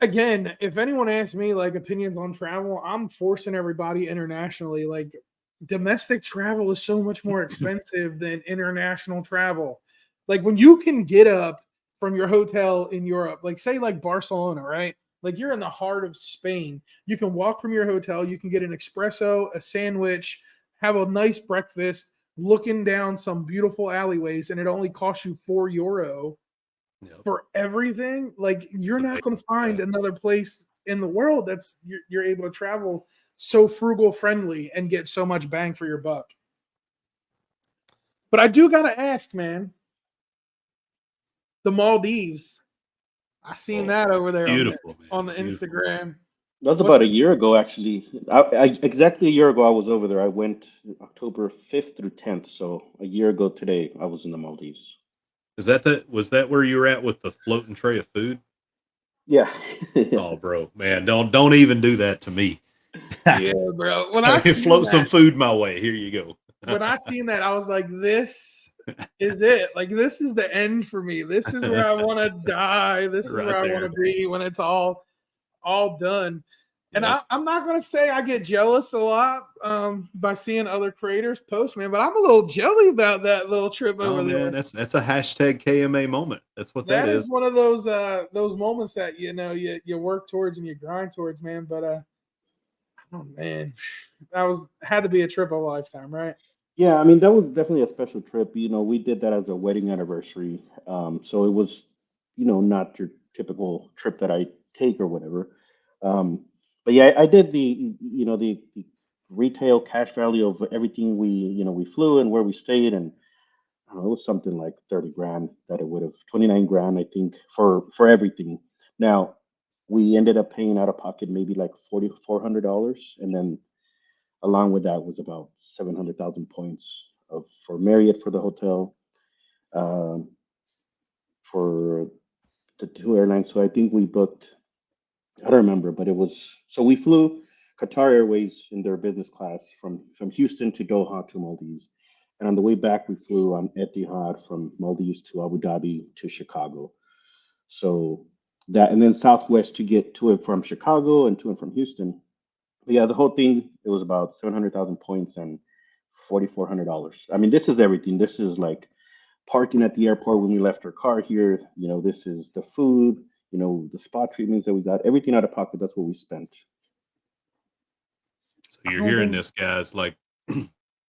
again, if anyone asks me like opinions on travel, I'm forcing everybody internationally. Like domestic travel is so much more expensive than international travel. Like when you can get up from your hotel in Europe, like say like Barcelona, right? Like you're in the heart of Spain. You can walk from your hotel, you can get an espresso, a sandwich, have a nice breakfast, looking down some beautiful alleyways, and it only costs you €4 Yep. for everything. Like you're It's not going to amazing. find another place in the world that's you're able to travel so frugal friendly and get so much bang for your buck. But I do gotta ask, man, the Maldives. I seen that over there Beautiful, man. on the Beautiful. Instagram. That was What's about a year ago, actually. Exactly a year ago, I was over there. I went October 5th through 10th. So a year ago today, I was in the Maldives. Was that where you were at with the floating tray of food? Yeah. Oh, bro, man, don't even do that to me. Yeah, bro. When I seen Float some that, food my way. Here you go. I was like, this is it. Like this is the end for me. This is where I want to die. This is Right where I want there. to be when it's all done. And Yep. I'm not going to say I get jealous a lot by seeing other creators post, man, but I'm a little jelly about that little trip Oh over there. man, that's a hashtag KMA moment. That's what that That is is. one of those moments that you work towards and you grind towards, man. But oh man, that had to be a trip of a lifetime, right? Yeah, I mean, that was definitely a special trip. We did that as a wedding anniversary. So it was, not your typical trip that I take or whatever. But yeah, I did the retail cash value of everything we flew and where we stayed. And I don't know, it was something like 30 grand that it would have, 29 grand, I think, for everything. Now, we ended up paying out of pocket maybe like $4,400. And then along with that was about 700,000 points for Marriott for the hotel, um, for the two airlines. So I think we booked, I don't remember, but it was, so we flew Qatar Airways in their business class from Houston to Doha to Maldives. And on the way back, we flew on Etihad from Maldives to Abu Dhabi to Chicago. So that, and then Southwest to get to and from Chicago and to and from Houston. But yeah, the whole thing, it was about 700,000 points and $4,400. I mean, this is everything. This is like parking at the airport when we left our car here. This is the food, the spa treatments that we got, everything out of pocket. That's what we spent. So you're hearing this, guys. Like,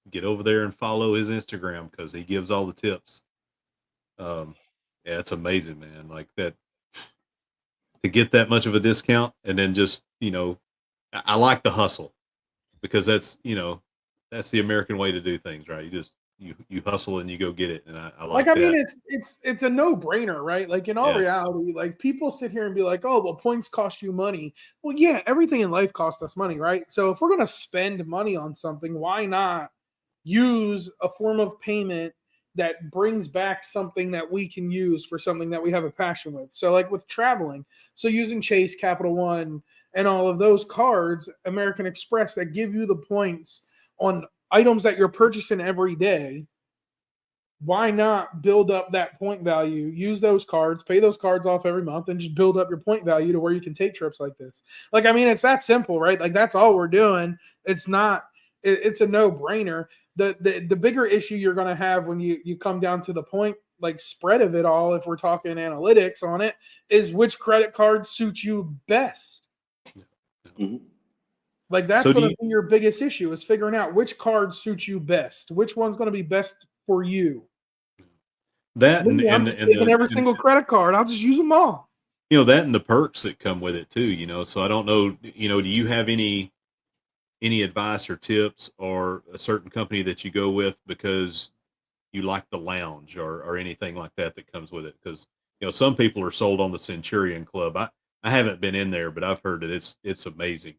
get over there and follow his Instagram because he gives all the tips. Yeah, it's amazing, man. Like that to get that much of a discount, and then just I like the hustle because that's the American way to do things, right? You hustle and you go get it, and I like I that. mean, it's a no brainer, right? Like in all Yeah. reality, like people sit here and be like, "Oh, well, points cost you money." Well, yeah, everything in life costs us money, right? So if we're gonna spend money on something, why not use a form of payment that brings back something that we can use for something that we have a passion with? So like with traveling, so using Chase, Capital One, and all of those cards, American Express, that give you the points on items that you're purchasing every day, why not build up that point value? Use those cards, pay those cards off every month, and just build up your point value to where you can take trips like this. Like, I mean, it's that simple, right? Like, that's all we're doing. It's not. It's a no-brainer. The bigger issue you're going to have when you come down to the point like spread of it all, if we're talking analytics on it, is which credit card suits you best. Mhm. Like, that's So going to be your biggest issue, is figuring out which card suits you best. Which one's going to be best for you. that Me, I'm just taking every single credit card. I'll just use them all. you know, that and the perks that come with it too, you know. So I don't know, you know, do you have any advice or tips or a certain company that you go with because you like the lounge or anything like that that comes with it? Because, you know, some people are sold on the Centurion Club. I haven't been in there, but I've heard that it's amazing.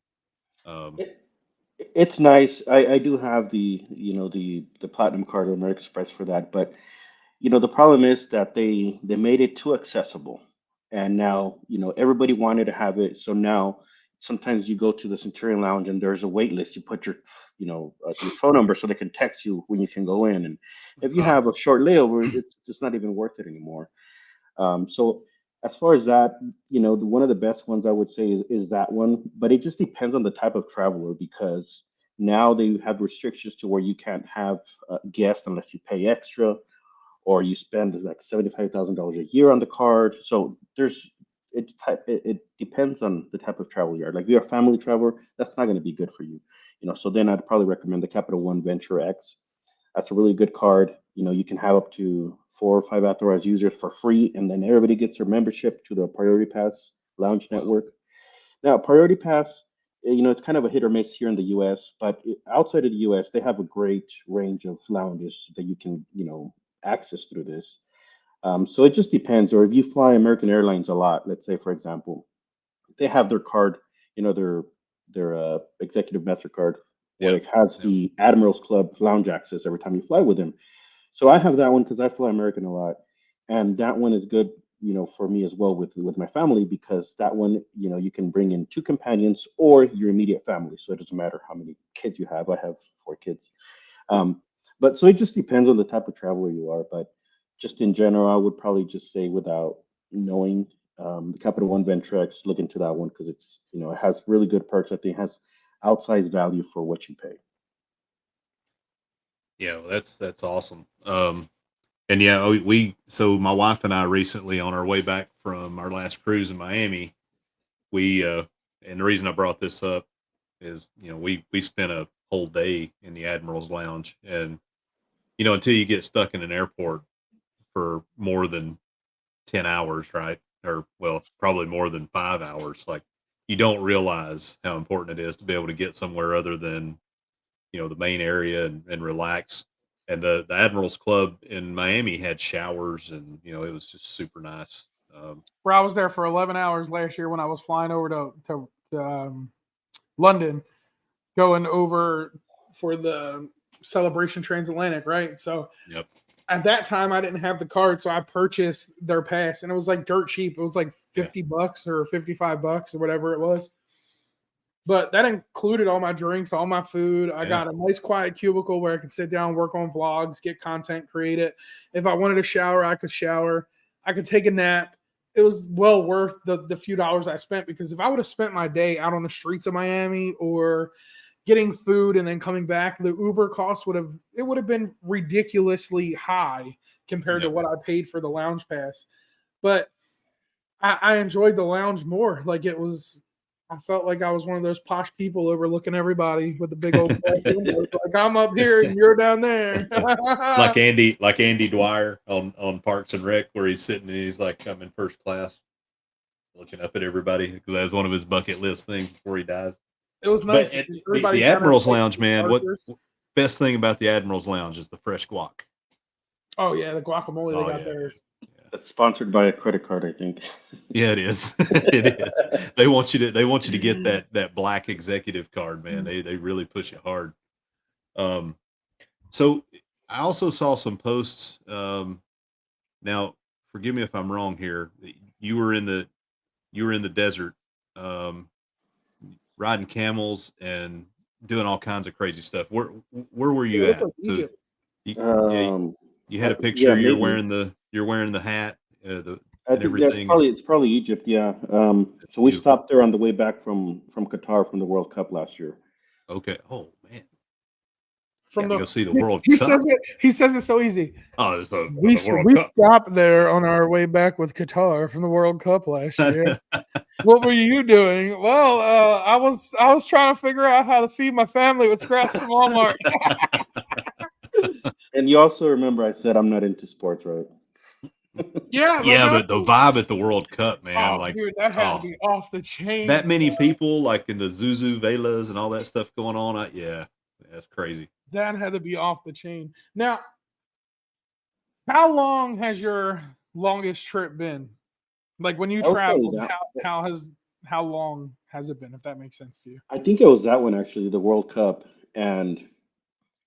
It, it's nice. I do have the, you know, the platinum card of American Express for that, but you know, the problem is that they made it too accessible, and now, you know, everybody wanted to have it. So now sometimes you go to the Centurion Lounge and there's a wait list. You put your, you know, your phone number so they can text you when you can go in. And if you Uh, have a short layover, it's just not even worth it anymore. So as far as that, you know, one of the best ones I would say is that one, but it just depends on the type of traveler, because now they have restrictions to where you can't have guests unless you pay extra, or you spend like $75,000 a year on the card. So it depends on the type of travel you are. Like if you're a family traveler, that's not going to be good for you. You know, so then I'd probably recommend the Capital One Venture X. That's a really good card. You know, you can have up to 4 or 5 authorized users for free, and then everybody gets their membership to the Priority Pass Lounge wow. Network. Now, Priority Pass, you know, it's kind of a hit or miss here in the U.S., but outside of the U.S., they have a great range of lounges that you can, you know, access through this. So it just depends. Or if you fly American Airlines a lot, let's say, for example, they have their card, you know, their executive Mastercard, where Yep. it has Yep. the Admirals Club lounge access every time you fly with them. So I have that one because I fly American a lot, and that one is good, you know, for me as well with my family, because that one, you know, you can bring in 2 companions or your immediate family. So it doesn't matter how many kids you have. I have 4 kids. But so it just depends on the type of traveler you are. But just in general, I would probably just say, without knowing, the Capital One Ventrex, look into that one because it's, you know, it has really good perks. I think it has outsized value for what you pay. Yeah, well, that's awesome. And yeah, so my wife and I recently, on our way back from our last cruise in Miami, we and the reason I brought this up is, you know, we spent a whole day in the Admiral's Lounge, and you know, until you get stuck in an airport for more than 10 hours, right? Or well, probably more than 5 hours, like you don't realize how important it is to be able to get somewhere other than, you know, the main area and relax. And the Admirals Club in Miami had showers, and you know, it was just super nice. Where I was there for 11 hours last year when I was flying over to London, going over for the celebration transatlantic, right? So Yep. at that time I didn't have the card, so I purchased their pass, and it was like dirt cheap. It was like Yeah. $50 or $55 or whatever it was. But that included all my drinks, all my food. I Yeah. got a nice quiet cubicle where I could sit down, work on vlogs, get content created. If I wanted to shower, I could shower. I could take a nap. It was well worth the few dollars I spent, because if I would have spent my day out on the streets of Miami or getting food and then coming back, the Uber cost would have been ridiculously high compared to Yep. what I paid for the lounge pass. But I enjoyed the lounge more. Like, I felt like I was one of those posh people overlooking everybody with the big old glass windows. Like, I'm up It's here and you're down there. like Andy Dwyer on Parks and Rec, where he's sitting and he's like, I'm in first class, looking up at everybody, because that was one of his bucket list things before he dies. It was But nice. the Everybody down there Admiral's played Lounge, man, what characters. best thing about the Admiral's Lounge is the fresh guac. Oh yeah, the guacamole they Oh got yeah, there. man. Yeah. That's sponsored by a credit card, I think. Yeah, it is. It is. They want you to get that black executive card, man. They really push it hard. Um, so I also saw some posts. Now, forgive me if I'm wrong here. You were in the desert, um, riding camels and doing all kinds of crazy stuff. Where were It you looks at? like So Egypt. yeah, you had a Yeah, picture. maybe. You're wearing the hat, I and think that's everything. probably it's probably Egypt. Yeah. It's So we beautiful. stopped there on the way back from Qatar from the World Cup last year. Okay. Oh man, From got to the go see the World he Cup. says it. He says it so easy. Oh, it's the We World we Cup. stopped there on our way back with Qatar from the World Cup last year. What were you doing? Well, I was trying to figure out how to feed my family with scraps from Walmart. And you also remember I said I'm not into sports, right? Yeah, like Yeah, but the vibe at the World Cup, man, oh, like, dude, that had to oh, be off the chain. that many people, like in the Zuzu Velas and all that stuff going on. Yeah, that's crazy. That had to be off the chain. Now, how long has your longest trip been? Like when you That was probably traveled, that. how long has it been? If that makes sense to you. I think it was that one actually, the World Cup, and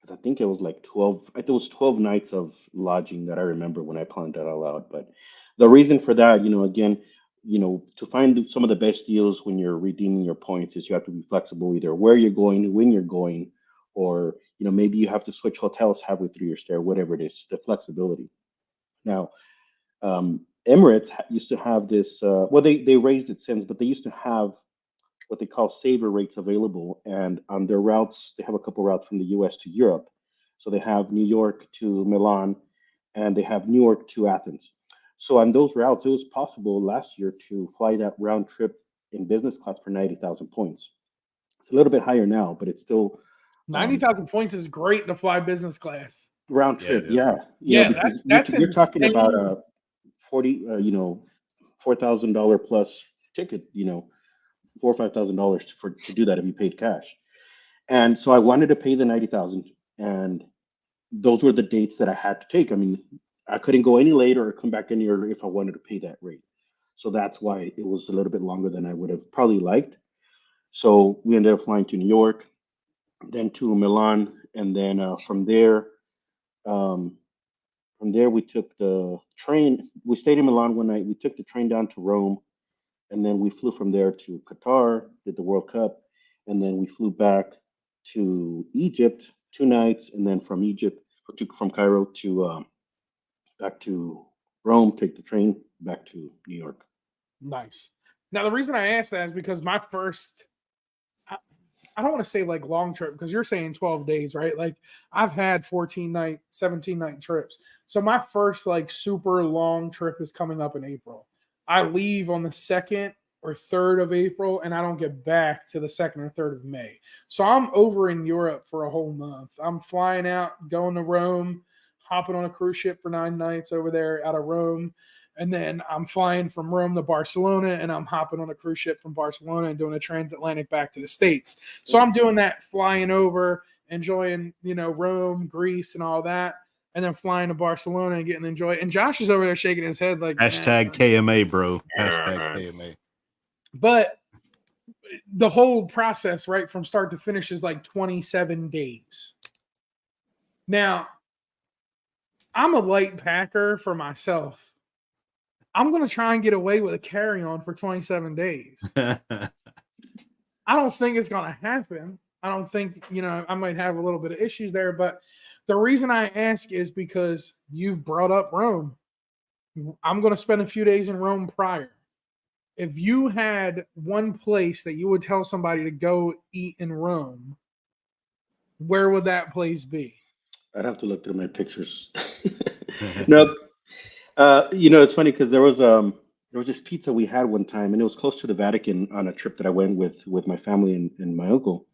'cause I think it was like 12. I think it was 12 nights of lodging that I remember when I planned that all out. But the reason for that, again, to find some of the best deals when you're redeeming your points is you have to be flexible, either where you're going, when you're going, or maybe you have to switch hotels halfway through your stay, or whatever it is. The flexibility. Now, Emirates used to have this. Well, they raised it since, but they used to have what they call saver rates available. And on their routes, they have a couple routes from the US to Europe. So they have New York to Milan and they have New York to Athens. So on those routes, it was possible last year to fly that round trip in business class for 90,000 points. It's a little bit higher now, but it's still Ninety um, thousand points is great to fly business class. round Yeah, trip. it is. Yeah. Yeah, Because that's you're talking about insane. a 40, $4,000 plus ticket, $4 or $5,000 to do that if you paid cash. And so I wanted to pay the 90,000, and those were the dates that I had to take. I mean, I couldn't go any later or come back any earlier if I wanted to pay that rate. So that's why it was a little bit longer than I would have probably liked. So we ended up flying to New York, then to Milan, and then um, from there we took the train. We stayed in Milan one night. We took the train down to Rome, and then we flew from there to Qatar, did the World Cup, and then we flew back to Egypt 2 nights, and then from Egypt from Cairo to back to Rome, take the train back to New York. Nice. Now the reason I asked that is because my first I don't want to say like long trip because you're saying 12 days, right? Like I've had 14 night, 17 night trips. So my first like super long trip is coming up in April. I leave on the 2nd or 3rd of April and I don't get back to the 2nd or 3rd of May. So I'm over in Europe for a whole month. I'm flying out, going to Rome, hopping on a cruise ship for 9 nights over there out of Rome. And then I'm flying from Rome to Barcelona and I'm hopping on a cruise ship from Barcelona and doing a transatlantic back to the States. So I'm doing that flying over, enjoying, Rome, Greece, and all that, and then flying to Barcelona and getting to enjoy it. And Josh is over there shaking his head like, Hashtag KMA, bro. Hashtag KMA. But the whole process, right, from start to finish is like 27 days. Now, I'm a light packer for myself. I'm going to try and get away with a carry-on for 27 days. I don't think it's going to happen. I don't think, I might have a little bit of issues there. But the reason I ask is because you've brought up Rome. I'm going to spend a few days in Rome prior. If you had one place that you would tell somebody to go eat in Rome, where would that place be? I'd have to look through my pictures. No, it's funny because there was this pizza we had one time, and it was close to the Vatican on a trip that I went with my family and my uncle.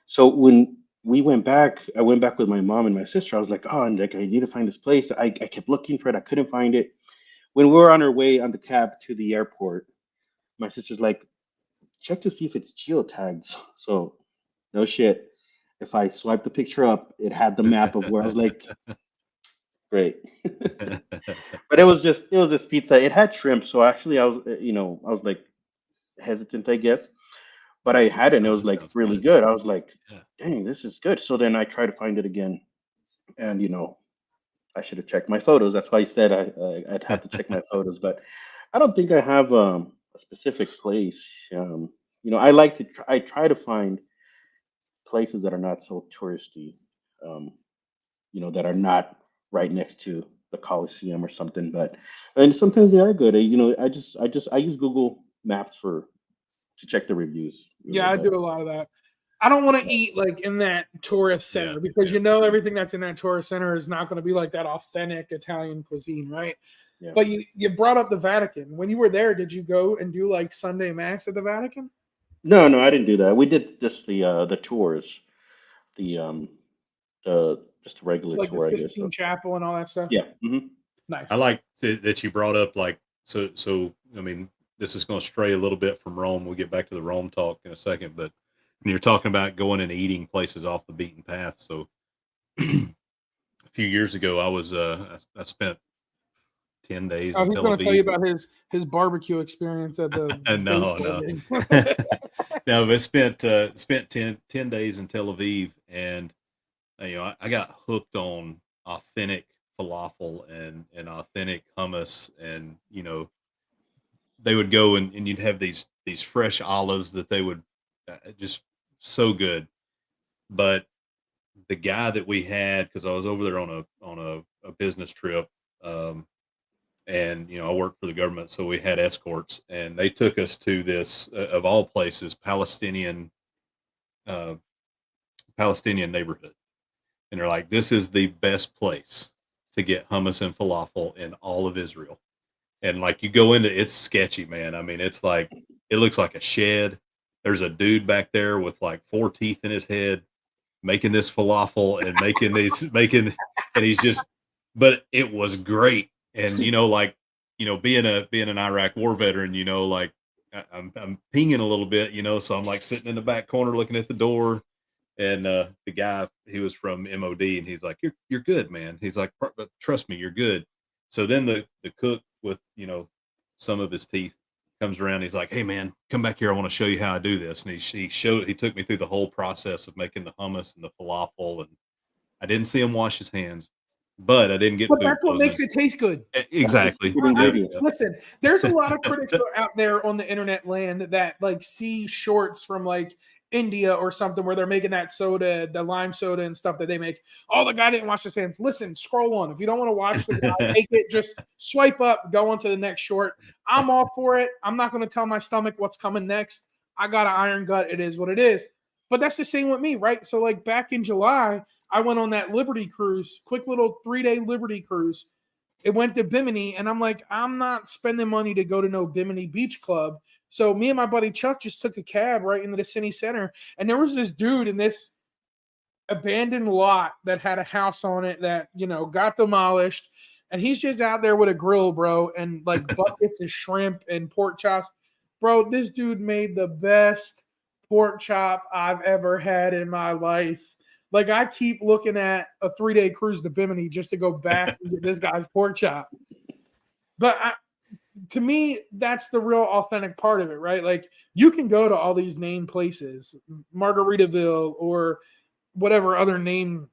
So when we went back, I went back with my mom and my sister. I was like, oh, and like I need to find this place. I kept looking for it. I couldn't find it. When we were on our way on the cab to the airport, my sister's like, check to see if it's geotagged. So no shit. If I swiped the picture up, it had the map of where I was like, great. But it was this pizza. It had shrimp, so actually I was like hesitant, I guess. But I had it and it Oh, was that like sounds really good. good. I was like, Yeah. dang, this is good. So then I tried to find it again, and I should have checked my photos. That's why I said I'd have to check my photos. But I don't think I have a specific place. I like to I try to find places that are not so touristy, um, that are not right next to the Coliseum or something. And sometimes they are good. I use Google Maps to check the reviews. Yeah, I But do a lot of that. I don't want to eat like in that tourist Yeah, center because yeah. everything that's in that tourist center is not going to be like that authentic Italian cuisine, right? yeah. But you brought up the Vatican. When you were there, did you go and do like Sunday Mass at the Vatican? No, no, I didn't do that. We did just the tours, the just a It's regular like the tour, I guess. Sistine So Chapel and all that stuff. yeah. I Nice. like that you brought up like so. I mean, this is going to stray a little bit from Rome. We'll get back to the Rome talk in a second, but when you're talking about going and eating places off the beaten path, so a few years ago, I spent 10 days Oh, in he's Tel going to tell you Aviv. about his barbecue experience at the No, baseball no, game. no. But spent 10 days in Tel Aviv, and I got hooked on authentic falafel and authentic hummus, and they would go and you'd have these fresh olives that they would just so good. But the guy that we had, because I was over there on a business trip, um, and I worked for the government, so we had escorts, and they took us to this of all places uh, Palestinian neighborhood, and they're like, this is the best place to get hummus and falafel in all of Israel. And like you go into it's sketchy, man. I mean, it's like it looks like a shed. There's a dude back there with like four teeth in his head making this falafel and and he's just but it was great. And like being an Iraq war veteran, like I'm pinging a little bit, so I'm like sitting in the back corner looking at the door, and the guy, he was from MOD, and he's like, you're good, man. He's like, but trust me, you're good. So then the cook with some of his teeth comes around. He's like, hey man, come back here. I want to show you how I do this. And he took me through the whole process of making the hummus and the falafel. And I didn't see him wash his hands, but I didn't get But food that's what makes poisoning. it taste good. That's a Exactly. secret Yep, ingredient. yep. Listen, there's a lot of critics out there on the internet land that like see shorts from like India or something where they're making that soda, the lime soda and stuff that they make. Oh, the guy didn't wash his hands. Listen, scroll on. If you don't want to watch the guy make it, just swipe up, go on to the next short. I'm all for it. I'm not going to tell my stomach what's coming next. I got an iron gut. It is what it is. But that's the same with me, right? So like back in July, I went on that Liberty cruise, quick little 3-day Liberty cruise. It went to Bimini, and I'm like, I'm not spending money to go to no Bimini Beach Club. So me and my buddy Chuck just took a cab right into the city center, and there was this dude in this abandoned lot that had a house on it that got demolished, and he's just out there with a grill, bro, and like buckets of shrimp and pork chops. Bro, this dude made the best pork chop I've ever had in my life. Like I keep looking at a 3-day cruise to Bimini just to go back and get this guy's pork chop. But to me, that's the real authentic part of it, right? Like you can go to all these named places, Margaritaville or whatever other name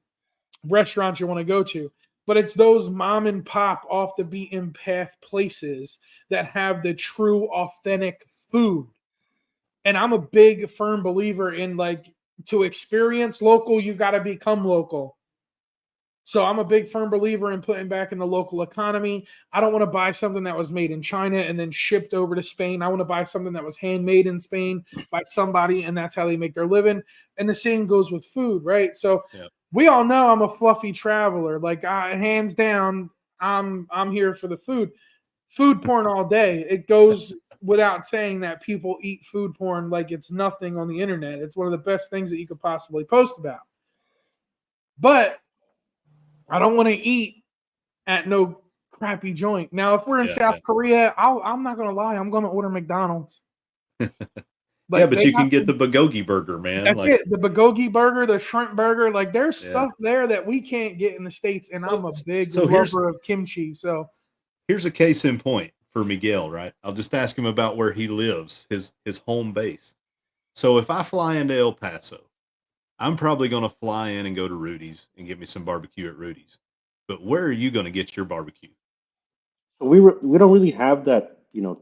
restaurants you want to go to, but it's those mom and pop off the beaten path places that have the true authentic food. And I'm a big firm believer in like to experience local, you got to become local. So I'm a big firm believer in putting back in the local economy. I don't want to buy something that was made in China and then shipped over to Spain. I want to buy something that was handmade in Spain by somebody, and that's how they make their living. And the same goes with food, right? So Yeah. we all know I'm a fluffy traveler. Like hands down, I'm here for the food. Food porn all day. It goes without saying that people eat food porn like it's nothing on the internet. It's one of the best things that you could possibly post about. But I don't want to eat at no crappy joint. Now, if we're in South Korea, I'm not going to lie. I'm going to order McDonald's. Yeah, but you can get the bulgogi burger, man. That's like, it. The bulgogi burger, the shrimp burger. Like there's stuff there that we can't get in the States. And I'm a big lover of kimchi. So here's a case in point for Miguel, right? I'll just ask him about where he lives, his home base. So if I fly into El Paso, I'm probably going to fly in and go to Rudy's and get me some barbecue at Rudy's. But where are you going to get your barbecue? So we don't really have that,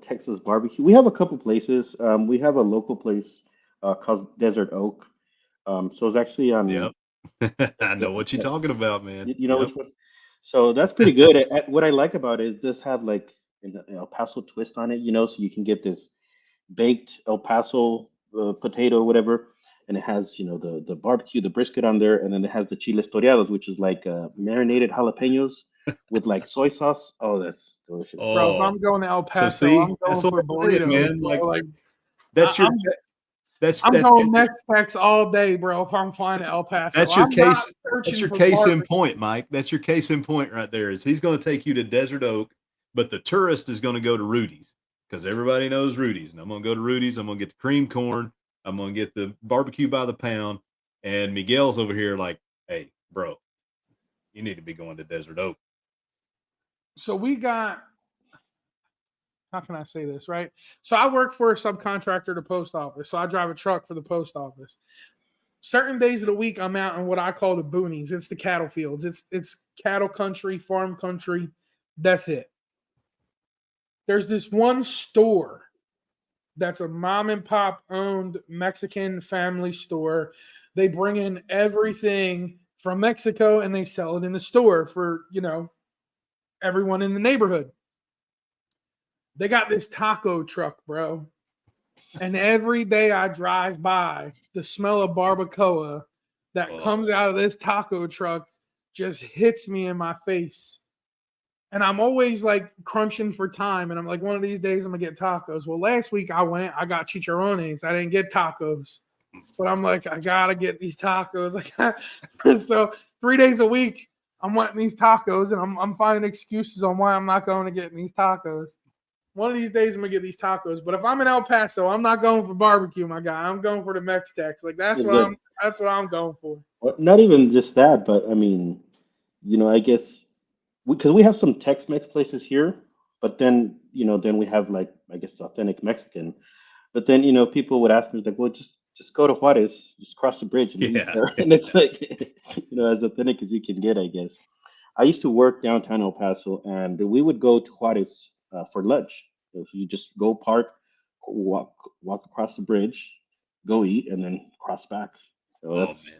Texas barbecue. We have a couple places. We have a local place called Desert Oak. So it's actually on. Yep. I know what you're talking about, man. You know Yep. which one? So that's pretty good. What I like about it is this have like an El Paso twist on it, so you can get this baked El Paso potato, whatever, and it has the barbecue, the brisket on there, and then it has the chiles toreados, which is like marinated jalapenos with like soy sauce. Oh, that's delicious. Bro, if Oh, I'm going to El so Paso, see, I'm that's going what for I said, burritos, man. bro. Like Like that's I, your I'm that's I'm that's going Mex-Mex all day, bro. If I'm flying to El Paso, that's your I'm not case. That's searching your for case in barbecue. point, Mike. That's your case in point right there. Is he's going to take you to Desert Oak, but the tourist is going to go to Rudy's because everybody knows Rudy's. And I'm going to go to Rudy's. I'm going to get the cream corn. I'm going to get the barbecue by the pound. And Miguel's over here like, hey, bro, you need to be going to Desert Oak. So we got. How can I say this, right? So I work for a subcontractor, the post office. So I drive a truck for the post office. Certain days of the week, I'm out in what I call the boonies. It's the cattle fields. It's cattle country, farm country. That's it. There's this one store that's a mom and pop owned Mexican family store. They bring in everything from Mexico and they sell it in the store for, everyone in the neighborhood. They got this taco truck, bro. And every day I drive by, the smell of barbacoa that comes out of this taco truck just hits me in my face. And I'm always like crunching for time. And I'm like, one of these days I'm going to get tacos. Well, last week I got chicharrones. I didn't get tacos. But I'm like, I got to get these tacos. So 3 days a week, I'm wanting these tacos. And I'm finding excuses on why I'm not going to get these tacos. One of these days I'm gonna get these tacos. But if I'm in El Paso, I'm not going for barbecue, my guy. I'm going for the Mex-Tex. Like that's what I'm going for. Well, not even just that, but I mean, I guess because we have some Tex-Mex places here, but then we have like I guess authentic Mexican. But then people would ask me like, well, just go to Juarez, just cross the bridge and eat Yeah. there, and it's like as authentic as you can get, I guess. I used to work downtown El Paso, and we would go to Juarez for lunch. So you just go park, walk across the bridge, go eat, and then cross back. So Oh that's man.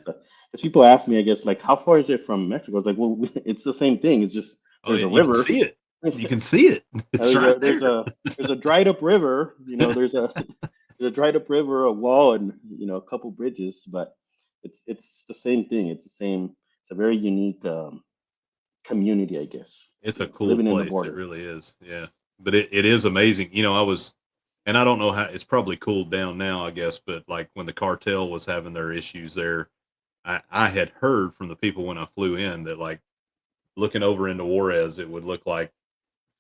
because people ask me, I guess, like, how far is it from Mexico? It's like, well, it's the same thing. It's just Oh there's yeah. a You can river. see it. You can see it. It's right There's there. a dried up river. There's a there's a dried up river, a wall, and a couple bridges, but it's the same thing. It's the same. It's a very unique community, I guess. It's a cool Living in the place. It border. really is. Yeah. But it is amazing. And I don't know how it's probably cooled down now, I guess, but like when the cartel was having their issues there, I had heard from the people when I flew in that like looking over into Juarez, it would look like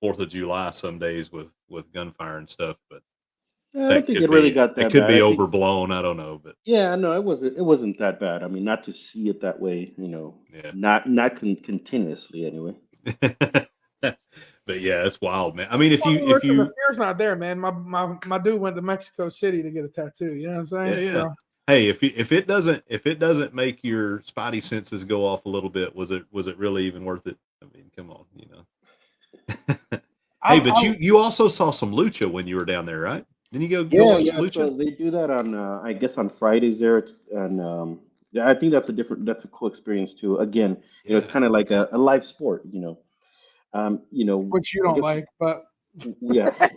4th of July some days with gunfire and stuff, but I don't think it really got it that could bad. be I think, overblown. I don't know, but yeah, no, it wasn't that bad. I mean, not to see it that way, yeah. not continuously anyway. But yeah, it's wild, man. I mean, Well, if listen, the you fear's not there, man. My dude went to Mexico City to get a tattoo. You know what I'm yeah, saying? yeah. So, Hey, if it doesn't make your spidey senses go off a little bit, was it really even worth it? I mean, come on, I, Hey, I but you also saw some lucha when you were down there, right? Didn't you go Yeah, watch some yeah. lucha? So they do that on, I guess, on Fridays there, and yeah, I think that's a cool experience too. Again, it's Yeah. kind of like a live sport. which you I don't guess, like, but yeah.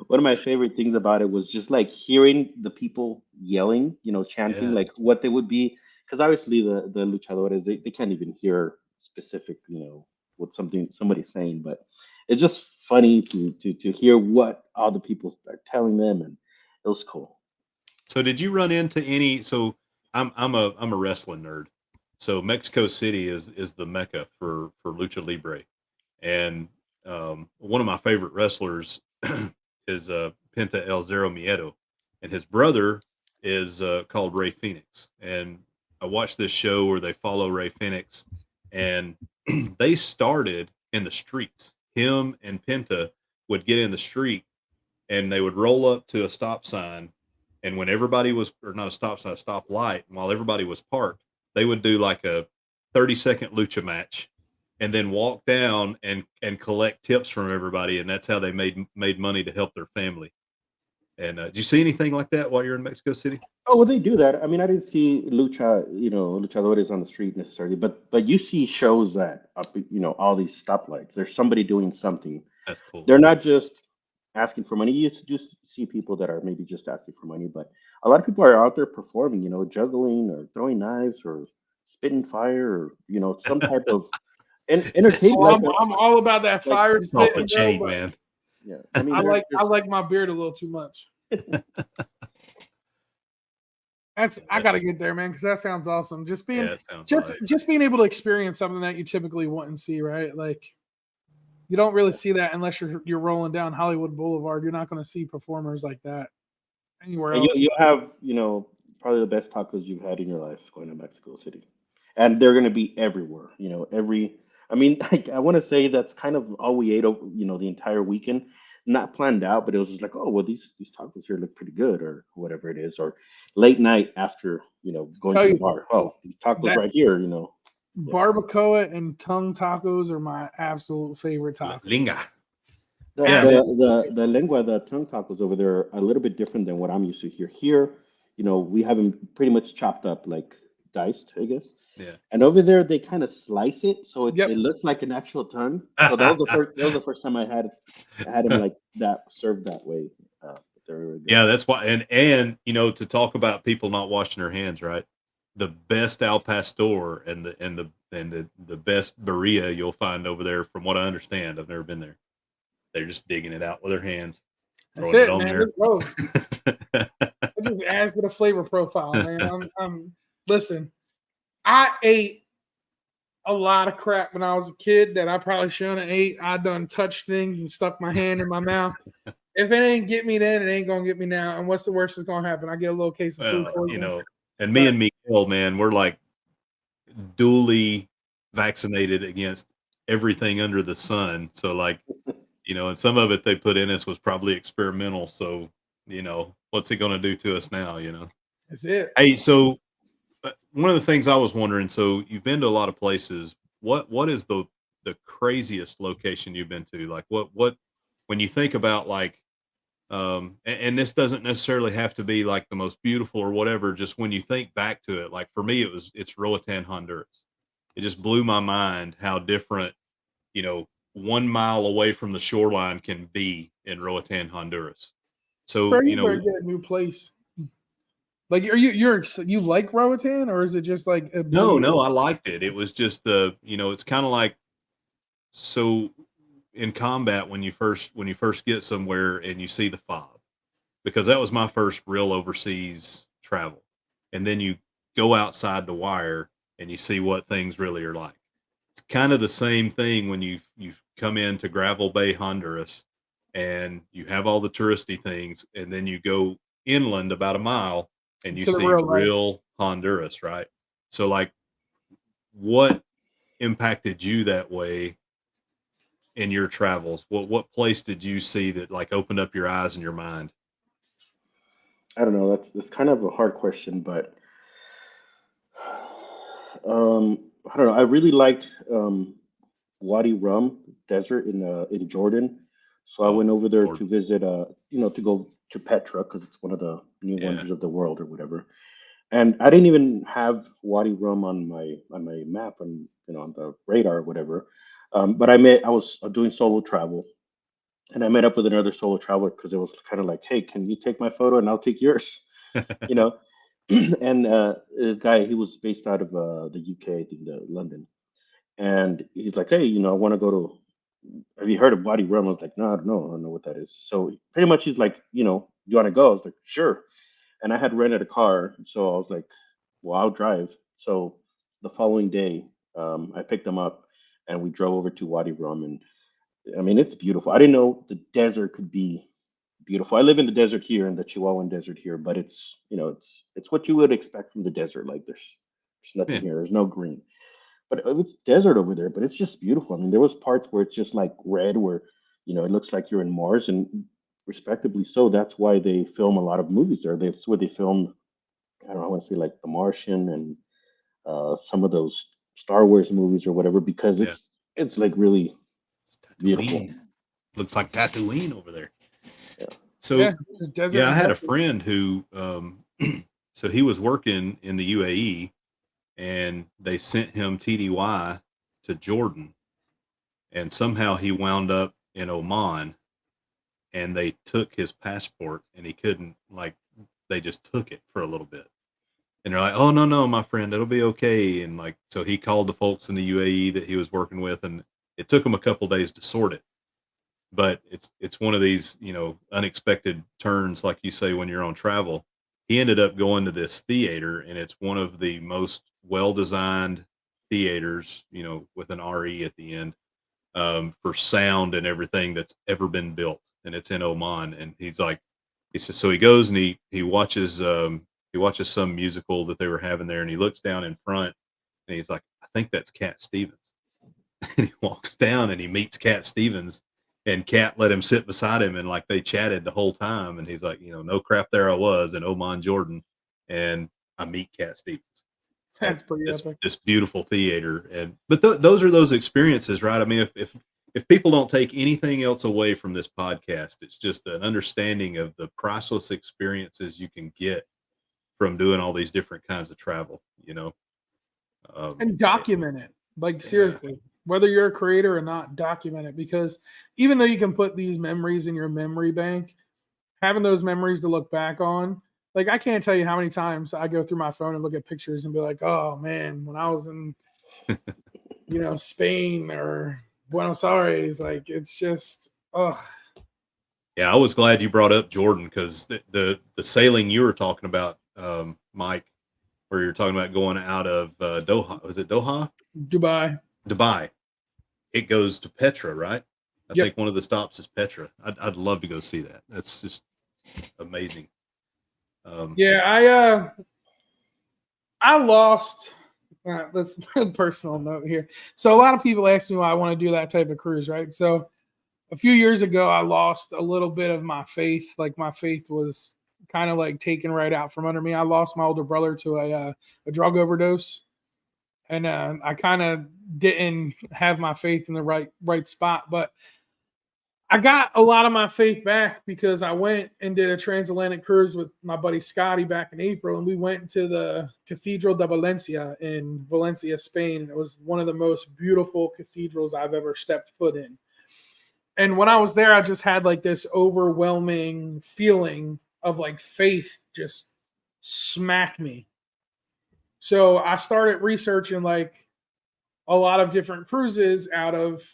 One of my favorite things about it was just like hearing the people yelling, chanting Yeah. like what they would be, because obviously the luchadores they can't even hear specific, what somebody's saying, but it's just funny to hear what all the people are telling them, and it was cool. So did you run into any so I'm a wrestling nerd. So Mexico City is the mecca for lucha libre. And one of my favorite wrestlers is Penta El Zero Miedo, and his brother is called Ray Phoenix. And I watched this show where they follow Ray Phoenix, and they started in the streets. Him and Penta would get in the street, and they would roll up to a stop sign, and when everybody was, or not a stop sign, a stop light, and while everybody was parked, they would do like a 30-second lucha match and then walk down and collect tips from everybody, and that's how they made money to help their family. And did you see anything like that while you're in Mexico City? Oh, well, they do that. I mean, I didn't see luchadores on the street necessarily, but you see shows that up, all these stoplights. There's somebody doing something. That's cool. They're not just asking for money. You just see people that are maybe just asking for money, but a lot of people are out there performing, juggling or throwing knives or spitting fire or some type of entertainment. Oh, Like I'm all about that like fire It's off the spitting, bro, chain, but man. yeah, I mean, I there's like my beard a little too much. I gotta get there, man, because that sounds awesome. Just being Yeah, it sounds right. just being able to experience something that you typically wouldn't see, right? Like you don't really see that unless you're rolling down Hollywood Boulevard. You're not going to see performers like that anywhere and else. you have probably the best tacos you've had in your life going to Mexico City, and they're going to be everywhere. Every. I mean, I want to say that's kind of all we ate over the entire weekend, not planned out, but it was just like, oh well, these tacos here look pretty good, or whatever it is, or late night after going Tell to the you bar. Oh, these tacos that right here, Yeah. barbacoa and tongue tacos are my absolute favorite La tacos. linga. The Yeah, the man. the lengua, the tongue tacos over there are a little bit different than what I'm used to here. Here, we have them pretty much chopped up, like diced, I guess. Yeah. And over there, they kind of slice it, so it Yep. looks like an actual tongue. So that was the first time I had him like that served that way. They're really good. Yeah, that's why. And to talk about people not washing their hands, right? The best al pastor and the best birria you'll find over there, from what I understand, I've never been there. They're just digging it out with their hands, That's throwing it it, on man. there. It just adds to the flavor profile, man. Listen, I ate a lot of crap when I was a kid that I probably shouldn't have ate. I done touched things and stuck my hand in my mouth. If it ain't get me then, it ain't gonna get me now. And what's the worst that's gonna happen? I get a little case of food Well, poisoning. and me But and Miguel, man, we're like duly vaccinated against everything under the sun. So like, and some of it they put in us was probably experimental. So, what's it going to do to us now, that's it. Hey, so one of the things I was wondering, so you've been to a lot of places. What is the craziest location you've been to? Like what when you think about like and this doesn't necessarily have to be like the most beautiful or whatever, just when you think back to it, like for me it's Roatan, Honduras. It just blew my mind how different, 1 mile away from the shoreline can be in Roatan, Honduras. So, Bro, you better get a new place. Like, are you like Roatan, or is it just like a no, I liked it. It was just it's kind of like, so in combat when you first get somewhere and you see the fob, because that was my first real overseas travel, and then you go outside the wire and you see what things really are like. It's kind of the same thing when you come into Gravel Bay, Honduras, and you have all the touristy things, and then you go inland about a mile and you to the see real life. real Honduras, right? So like, what impacted you that way in your travels? What place did you see that like opened up your eyes and your mind? I don't know. That's kind of a hard question, but I don't know. I really liked Wadi Rum Desert in Jordan. So I Oh, went over there Lord. to visit, to go to Petra because it's one of the new Yeah. wonders of the world or whatever. And I didn't even have Wadi Rum on my map and on the radar or whatever. But I was doing solo travel, and I met up with another solo traveler because it was kind of like, hey, can you take my photo and I'll take yours, you know? And this guy, he was based out of the UK, I think, London, and he's like, hey, I want to go to. Have you heard of Wadi Rum? I was like, no, I don't know what that is. So pretty much, he's like, you want to go? I was like, sure. And I had rented a car, so I was like, well, I'll drive. So the following day, I picked him up, and we drove over to Wadi Rum, and I mean, it's beautiful. I didn't know the desert could be beautiful. I live in the desert here, in the Chihuahuan desert here, but it's what you would expect from the desert. Like there's nothing Yeah. here. There's no green, but it's desert over there. But it's just beautiful. I mean, there was parts where it's just like red, where it looks like you're in Mars, and respectively so. That's why they film a lot of movies there. That's where they filmed. I don't know. I want to say like The Martian and some of those Star Wars movies or whatever, because Yeah. it's like really beautiful. Tatooine. Looks like Tatooine over there. Yeah. So just desert. yeah, I and had a desert. friend who so he was working in the UAE, and they sent him TDY to Jordan, and somehow he wound up in Oman, and they took his passport, and he couldn't, like, they just took it for a little bit. And they're like, "Oh, no, no, my friend, it'll be okay." And like, so he called the folks in the UAE that he was working with, and it took him a couple days to sort it. But it's one of these, unexpected turns, like you say, when you're on travel. He ended up going to this theater, and it's one of the most well designed theaters, with an RE at the end, for sound and everything that's ever been built, and it's in Oman. And he says, so he goes and he watches some musical that they were having there, and he looks down in front, and he's like, I think that's Cat Stevens. And he walks down and he meets Cat Stevens, and Cat let him sit beside him, and like they chatted the whole time. And he's like, no crap, there I was in Oman, Jordan, and I meet Cat Stevens at That's pretty this epic. this beautiful theater. And but those are those experiences, right? I mean, if people don't take anything else away from this podcast, it's just an understanding of the priceless experiences you can get from doing all these different kinds of travel. And document it. Like, Yeah. seriously, whether you're a creator or not, document it, because even though you can put these memories in your memory bank, having those memories to look back on, like, I can't tell you how many times I go through my phone and look at pictures and be like, oh man, when I was in Spain or Buenos Aires, like, it's just, oh. Yeah, I was glad you brought up Jordan, because the sailing you were talking about, Mike, where you're talking about going out of Doha. Was it Doha? Dubai. Dubai. It goes to Petra, right? I Yep. think one of the stops is Petra. I'd love to go see that. That's just amazing. Yeah, I lost. Let's personal note here. So a lot of people ask me why I want to do that type of cruise, right? So a few years ago, I lost a little bit of my faith. Like, my faith was kind of like taken right out from under me. I lost my older brother to a drug overdose, and I kind of didn't have my faith in the right spot. But I got a lot of my faith back because I went and did a transatlantic cruise with my buddy Scotty back in April, and we went to the Cathedral de Valencia in Valencia, Spain. And it was one of the most beautiful cathedrals I've ever stepped foot in. And when I was there, I just had like this overwhelming feeling of like faith just smack me. So I started researching like a lot of different cruises out of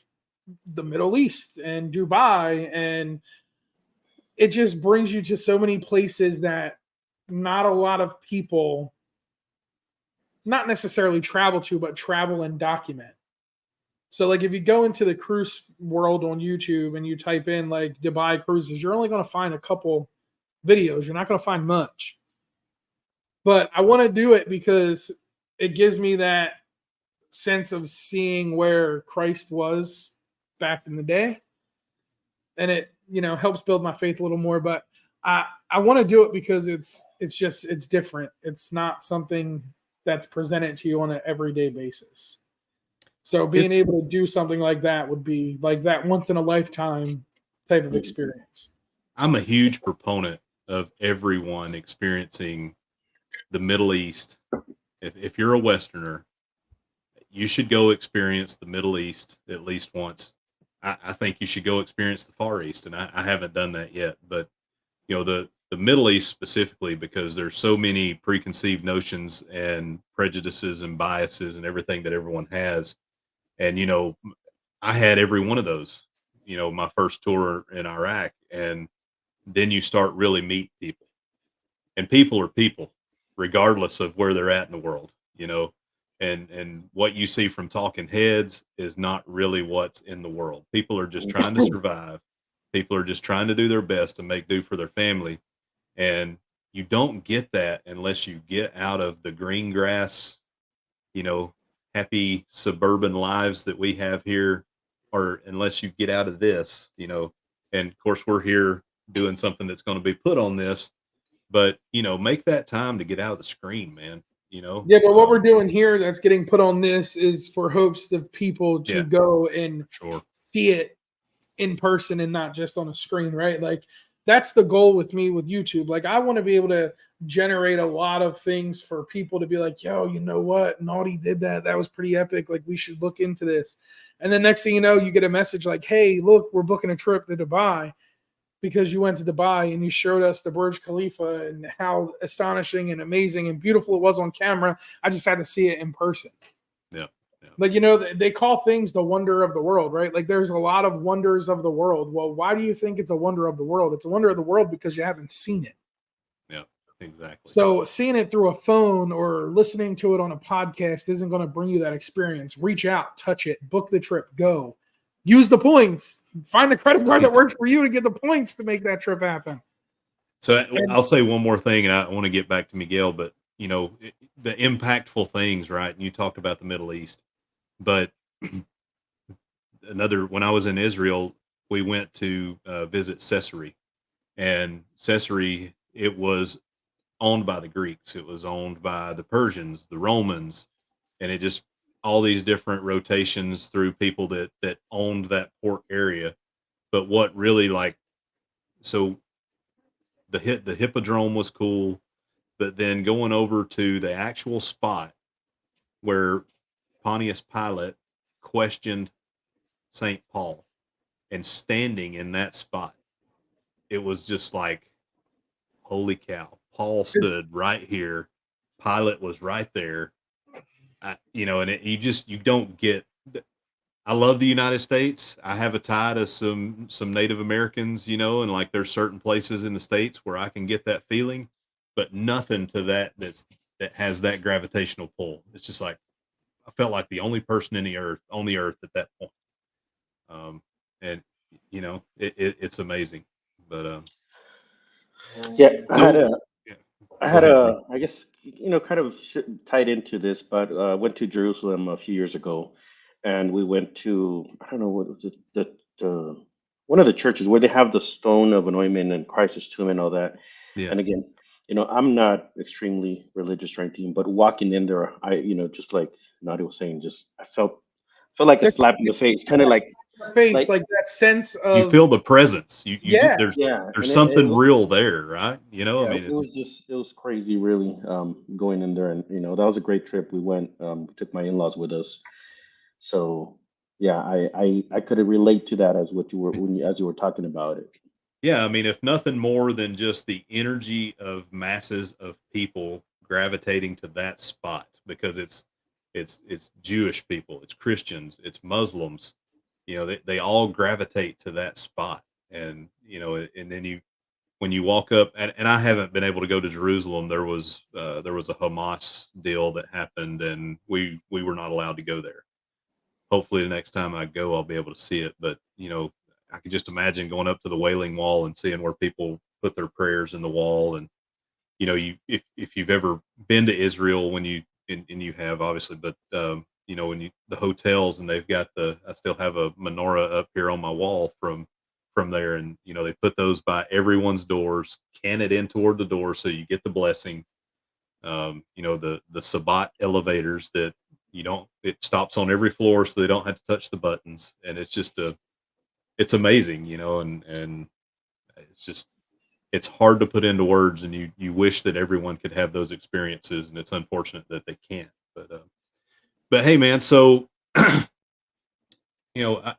the Middle East and Dubai, and it just brings you to so many places that not a lot of people not necessarily travel to, but travel and document. So like, if you go into the cruise world on YouTube and you type in like Dubai cruises, you're only going to find a couple videos. You're not going to find much. But I want to do it because it gives me that sense of seeing where Christ was back in the day, and it helps build my faith a little more. But I want to do it because it's different. It's not something that's presented to you on an everyday basis. So being able to do something like that would be like that once in a lifetime type of experience. I'm a huge proponent of everyone experiencing the Middle East. If you're a Westerner, you should go experience the Middle East at least once. I think you should go experience the Far East, and I haven't done that yet. But the Middle East specifically, because there's so many preconceived notions and prejudices and biases and everything that everyone has. And I had every one of those. My first tour in Iraq, and then you start really meet people, and people are people, regardless of where they're at in the world. And what you see from talking heads is not really what's in the world. People are just trying to survive. People are just trying to do their best to make do for their family. And you don't get that unless you get out of the green grass, happy suburban lives that we have here, or unless you get out of this, and of course we're here doing something that's going to be put on this, but make that time to get out of the screen, man. Yeah, but what we're doing here that's getting put on this is for hopes of people to go and sure. see it in person and not just on a screen, right? Like, that's the goal with me with YouTube. Like I want to be able to generate a lot of things for people to be like, yo, you know what? Naughty did that. That was pretty epic. Like we should look into this. And then next thing you know, you get a message like, hey, look, we're booking a trip to Dubai because you went to Dubai and you showed us the Burj Khalifa and how astonishing and amazing and beautiful it was on camera. I just had to see it in person. Yeah. Like, you know, they call things the wonder of the world, right? Like there's a lot of wonders of the world. Well, why do you think it's a wonder of the world? It's a wonder of the world because you haven't seen it. Yeah, exactly. So seeing it through a phone or listening to it on a podcast isn't going to bring you that experience. Reach out, touch it, book the trip, go. Use the points. Find the credit card that works for you to get the points to make that trip happen. So I'll say one more thing, and I want to get back to Miguel, but you know, the impactful things, right? And you talked about the Middle East, but when I was in Israel, we went to visit Caesarea, and Caesarea, it was owned by the Greeks, it was owned by the Persians, the Romans, and it just all these different rotations through people that owned that port area. But what really so the hippodrome was cool, but then going over to the actual spot where Pontius Pilate questioned St. Paul and standing in that spot, it was just like, holy cow, Paul stood right here, Pilate was right there. You know, and you don't get. I love the United States. I have a tie to some Native Americans, you know, and like there's certain places in the States where I can get that feeling, but nothing to that that has that gravitational pull. It's just like I felt like the only person on the earth at that point. And you know, it's amazing. But Yeah, so yeah, I go had ahead, bro. a, I guess, kind of tied into this, but went to Jerusalem a few years ago, and we went to, I don't know what was it, the one of the churches where they have the stone of anointment and Christ's tomb and all that. Yeah. And again, I'm not extremely religious or anything, but walking in there, just like Nadia was saying, just I felt like a There's slap in the face, kind of face, like like that sense You of, feel the presence. yeah. yeah, There's and it something was. real there, right? You know, I Yeah, mean, it it's was just it was crazy, really, going in there, and that was a great trip. We went, took my in-laws with us, so yeah, I could relate to that as what you were as you were talking about it. yeah. I mean, if nothing more than just the energy of masses of people gravitating to that spot because it's Jewish people, it's Christians, it's Muslims. You know, they all gravitate to that spot, and you know, and then when you walk up, and I haven't been able to go to Jerusalem. There was a Hamas deal that happened, and we were not allowed to go there. Hopefully the next time I go, I'll be able to see it. But you know, I can just imagine going up to the Wailing Wall and seeing where people put their prayers in the wall. And you know, if you've ever been to Israel, and you have obviously, but you know, when the hotels and they've got I still have a menorah up here on my wall from there, and you know, they put those by everyone's doors, can it in toward the door so you get the blessing. You know, the Sabbat elevators that it stops on every floor so they don't have to touch the buttons, and it's amazing, you know, and it's just it's hard to put into words, and you wish that everyone could have those experiences, and it's unfortunate that they can't. But hey, man, so you know,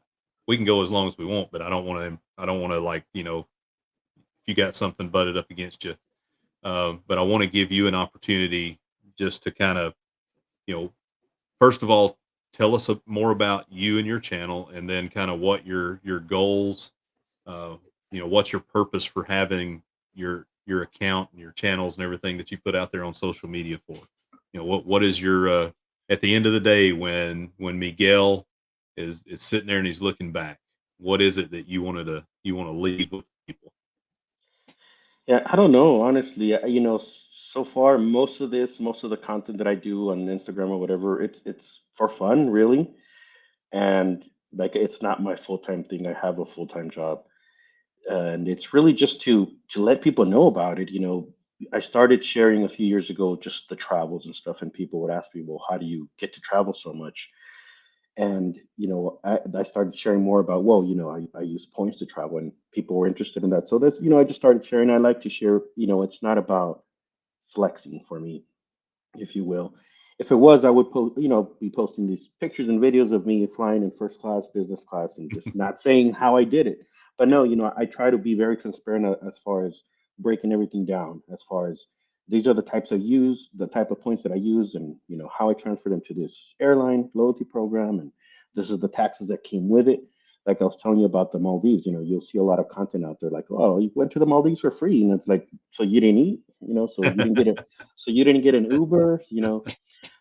we can go as long as we want, but I don't want to like, you know, if you got something butted up against you. But I want to give you an opportunity just to kind of, you know, first of all, tell us more about you and your channel, and then kind of what your goals, uh, you know, what's your purpose for having your account and your channels and everything that you put out there on social media for. You know, what is your at the end of the day when Miguel is sitting there and he's looking back, what is it that you want to leave with people? Yeah, I don't know, honestly. So far, most of the content that I do on Instagram or whatever, it's for fun, really, and like it's not my full-time thing. I have a full-time job, and it's really just to let people know about it. I started sharing a few years ago just the travels and stuff, and people would ask me, well, how do you get to travel so much? And I started sharing more about, well, I use points to travel, and people were interested in that. So that's, I just started sharing. I like to share. It's not about flexing for me, if you will. If it was, I would be posting these pictures and videos of me flying in first class, business class, and just not saying how I did it. But no, I try to be very transparent as far as breaking everything down, as far as these are the type of points that I use, and how I transfer them to this airline loyalty program, and this is the taxes that came with it. Like I was telling you about the Maldives, you'll see a lot of content out there like, oh, you went to the Maldives for free, and it's like, so you didn't eat, so you didn't get an Uber,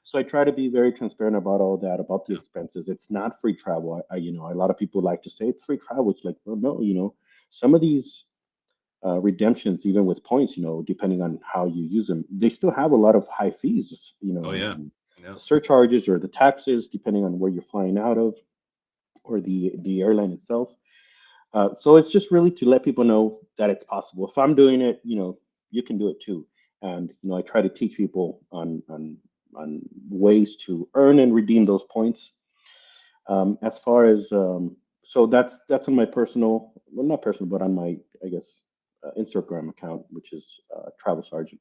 So I try to be very transparent about all that, about the expenses. It's not free travel. A lot of people like to say it's free travel. It's like, well, no, some of these redemptions, even with points, depending on how you use them, they still have a lot of high fees, Oh yeah, and yeah. the surcharges or the taxes, depending on where you're flying out of or the airline itself. So it's just really to let people know that it's possible. If I'm doing it, you can do it too. And I try to teach people on ways to earn and redeem those points. As far as so that's on my personal, well, not personal, but on my, I guess, Instagram account, which is Travel Sergeant.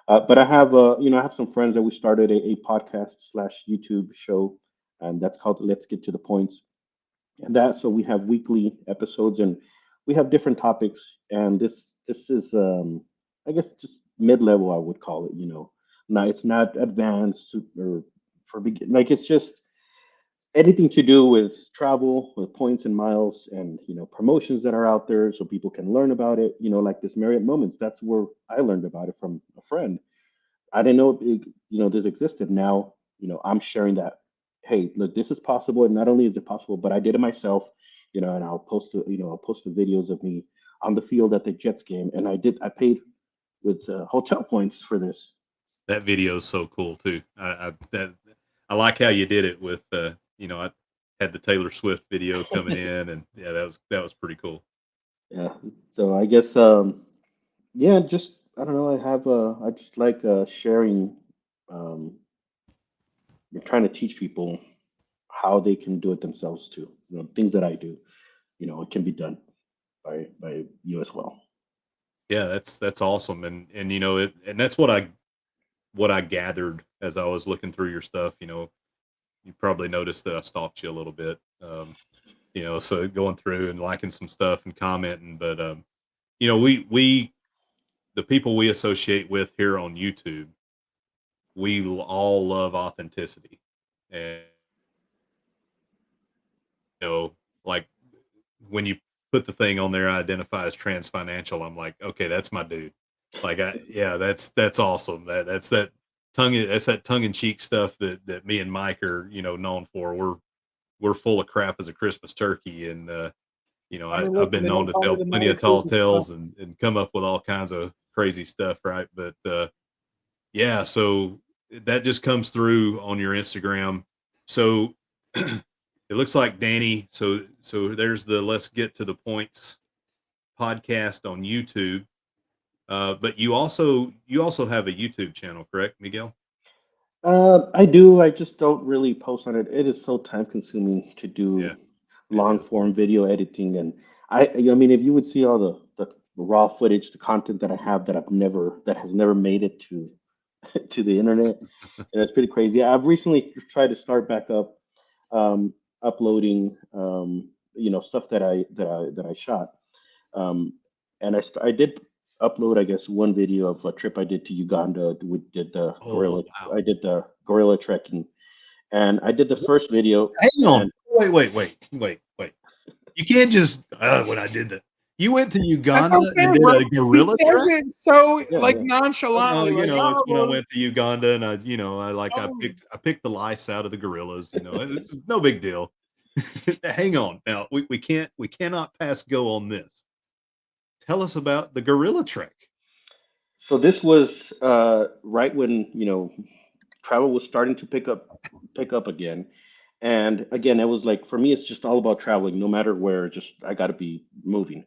But I have some friends that we started a podcast slash YouTube show, and that's called Let's Get to the Points. And that, so we have weekly episodes, and we have different topics. And this is I guess just mid-level, I would call it. Now it's not advanced or for begin, like it's just anything to do with travel, with points and miles, and promotions that are out there, so people can learn about it. Like this Marriott Moments, that's where I learned about it from a friend. I didn't know this existed. Now, I'm sharing that. Hey, look, this is possible, and not only is it possible, but I did it myself. And I'll post the videos of me on the field at the Jets game, and I paid with hotel points for this. That video is so cool too. I like how you did it with I had the Taylor Swift video coming in, and yeah, that was pretty cool. Yeah. So I guess yeah, just I don't know. I just like sharing. Um, you're trying to teach people how they can do it themselves too. Things that I do. It can be done by you as well. Yeah, that's awesome, and and that's what I gathered as I was looking through your stuff. You probably noticed that I stalked you a little bit. So going through and liking some stuff and commenting, but we the people we associate with here on YouTube, all love authenticity, and like when you put the thing on there, identify as trans financial. I'm like, okay, that's my dude. Like, yeah, that's awesome. That's that tongue in cheek stuff that me and Mike are known for. We're full of crap as a Christmas turkey, and I mean, I've listen, been they known don't to call tell it the plenty Merry of tall Christmas stuff. tales and come up with all kinds of crazy stuff, right? But yeah, so that just comes through on your Instagram. So it looks like Danny. So there's the Let's Get to the Points podcast on YouTube. But you also have a YouTube channel, correct, Miguel? I do. I just don't really post on it. It is so time consuming to do Yeah, it long is. form video editing, and I mean, if you would see all the raw footage, the content that I have that has never made it to to the internet, and it's pretty crazy. I've recently tried to start back up, uploading, stuff that I shot. Um, and I did upload, I guess, one video of a trip I did to Uganda. Oh wow. I did the gorilla trekking, and I did the first video. Hang on. And Wait. You can't just when I did that. You went to That's what Uganda I'm and saying, did bro. a He gorilla says trek? it so yeah, like yeah. Well, nonchalantly, like, it's oh, when I well, went to Uganda and I oh. picked the lice out of the gorillas. It's no big deal. Hang on. Now we cannot pass go on this. Tell us about the gorilla trek. So this was right when travel was starting to pick up again. And again, it was like for me, it's just all about traveling, no matter where. Just I got to be moving.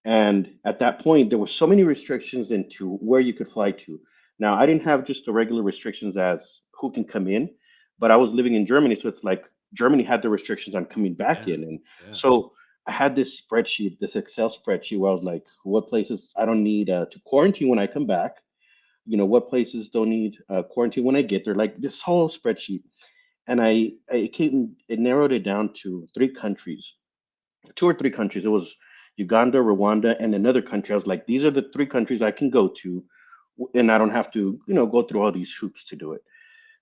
And at that point, there were so many restrictions into where you could fly to. Now, I didn't have just the regular restrictions as who can come in, but I was living in Germany, so it's like Germany had the restrictions on coming back Yeah, in, and yeah. so I had this spreadsheet, this Excel spreadsheet, where I was like, what places I don't need to quarantine when I come back. What places don't need quarantine when I get there. Like this whole spreadsheet, and it narrowed it down to 3 countries, 2 or 3 countries. It was Uganda, Rwanda, and another country. I was like, these are the 3 countries I can go to, and I don't have to, go through all these hoops to do it.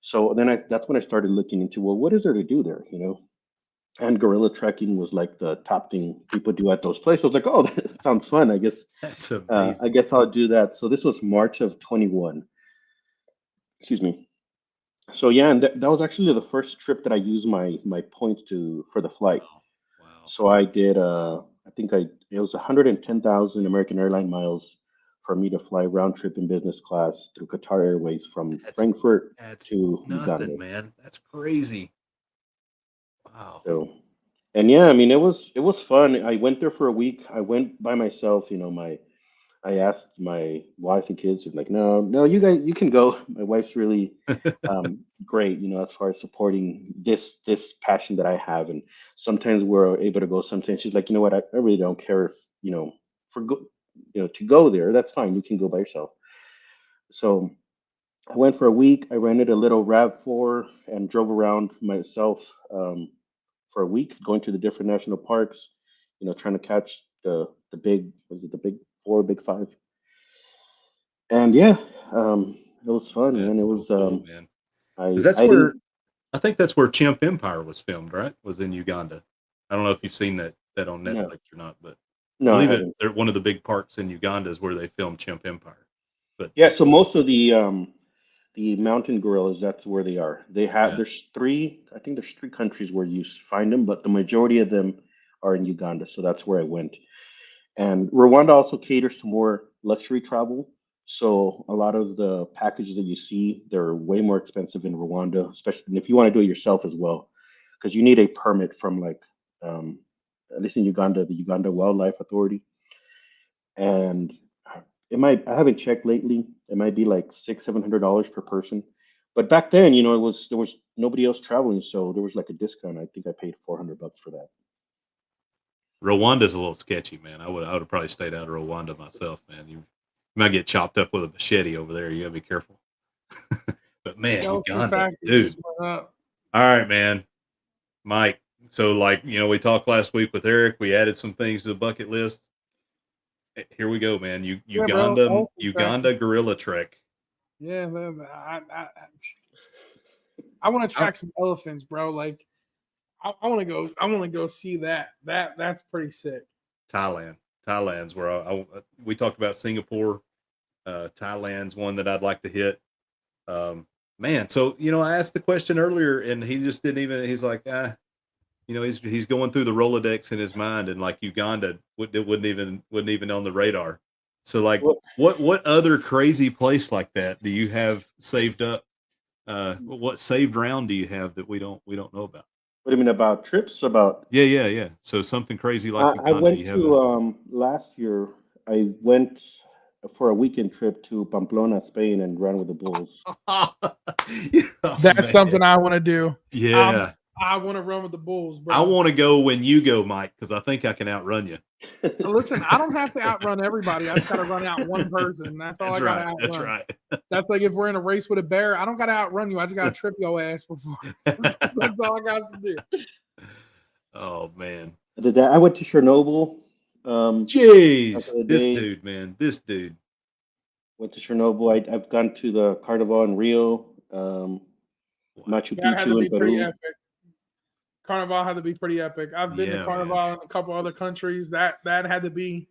So then that's when I started looking into, well, what is there to do there, And gorilla trekking was like the top thing people do at those places. I was like, oh, that sounds fun. I guess That's I amazing. guess I'll do that. So this was March of 21. Excuse me. So yeah, and that was actually the first trip that I used my points for the flight. Wow. Wow. So I did I think it was 110,000 American airline miles for me to fly round trip in business class through Qatar Airways from That's Frankfurt that's to Uganda. nothing, man. That's crazy. Wow. So, and yeah, I mean it was fun. I went there for a week. I went by myself. I asked my wife and kids, and like, no, no, you can go. My wife's really great, as far as supporting this passion that I have. And sometimes we're able to go. Sometimes she's like, you know what, I really don't care if for to go there. That's fine. You can go by yourself. So I went for a week. I rented a little Rav4 and drove around myself for a week, going to the different national parks. Trying to catch the big, was it the big four, big five? And yeah, it was fun, man. That's It so was cool, man. Because I that's I where didn't I think that's where Chimp Empire was filmed, right? Was in Uganda. I don't know if you've seen that on no Netflix or not, but I no I believe haven't. they're one of the big parks in Uganda is where they filmed Chimp Empire. But Yeah, so most of the mountain gorillas, that's where they are. yeah, I think there's 3 countries where you find them, but the majority of them are in Uganda. So that's where I went. And Rwanda also caters to more luxury travel. So a lot of the packages that you see, they're way more expensive in Rwanda, especially and if you want to do it yourself as well, because you need a permit from like, um, at least in Uganda, the Uganda Wildlife Authority. And I haven't checked lately. It might be like $700 per person. But back then, there was nobody else traveling, so there was like a discount. I think I paid $400 for that. Rwanda's a little sketchy, man. I would have probably stayed out of Rwanda myself, man. You might get chopped up with a machete over there. You gotta be careful. But man, Skeleton Uganda, factor dude. just went up. All right, man. Mike. So like, we talked last week with Eric. We added some things to the bucket list. Here we go, man. Yeah, bro. Uganda, Skeleton factor. Uganda gorilla trek. Yeah, man. I want to I, track some elephants, bro. Like I want to go. I want to go see that. That's pretty sick. Thailand. Thailand's where we talked about Singapore. Thailand's one that I'd like to hit. Man, so I asked the question earlier, and he just didn't even. He's like, he's going through the Rolodex in his mind, and like Uganda it wouldn't even on the radar. So like, What what other crazy place like that do you have saved up? What saved round do you have that we don't know about? What do you mean about trips? About Yeah, yeah, yeah. So something crazy like I Uganda, went you have to last year. I went for a weekend trip to Pamplona, Spain, and ran with the bulls. oh, That's man. something I want to do. Yeah. I want to run with the bulls, I bro. want to go when you go, Mike, because I think I can outrun you. Listen, I don't have to outrun everybody. I just got to run out one person. That's all That's I got to right. That's outrun. right. That's like if we're in a race with a bear, I don't got to outrun you. I just got to trip your ass before. That's all I got to do. Oh man. I did that. I went to Chernobyl back Jeez. in the This day. dude, man. This dude. Went to Chernobyl. I've gone to the Carnival in Rio, Wow. Machu That had to Picchu in be pretty Peru. epic. Carnival had to be pretty epic. I've been to Yeah, man. Carnival in a couple other countries. That had to be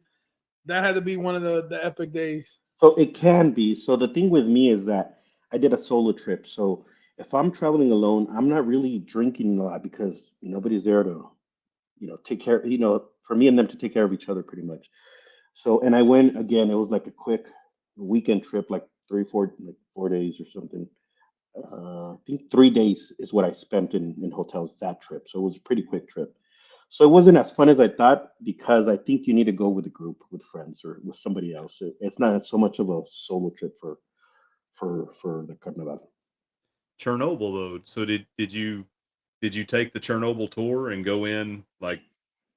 one of the epic days. So it can be. So the thing with me is that I did a solo trip. So if I'm traveling alone, I'm not really drinking a lot because nobody's there to, take care, for me and them to take care of each other pretty much. So, and I went again, it was like a quick weekend trip, like 4 days or something. I think 3 days is what I spent in hotels that trip. So it was a pretty quick trip. So it wasn't as fun as I thought because I think you need to go with a group, with friends or with somebody else. It's not so much of a solo trip for the Carnival. Chernobyl though. So did did you take the Chernobyl tour and go in like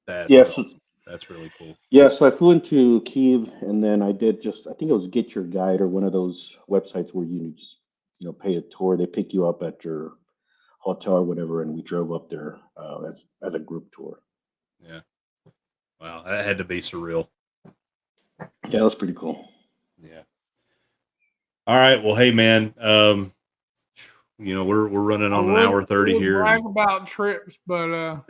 that's Yes. awesome. That's really cool. Yeah, so I flew into Kiev, and then I did I think it was Get Your Guide or one of those websites where you just, pay a tour. They pick you up at your hotel or whatever, and we drove up there as a group tour. Yeah. Wow, that had to be surreal. Yeah, that was pretty cool. Yeah. All right. Well, hey man, we're running on an hour 30 here. Brag about trips, but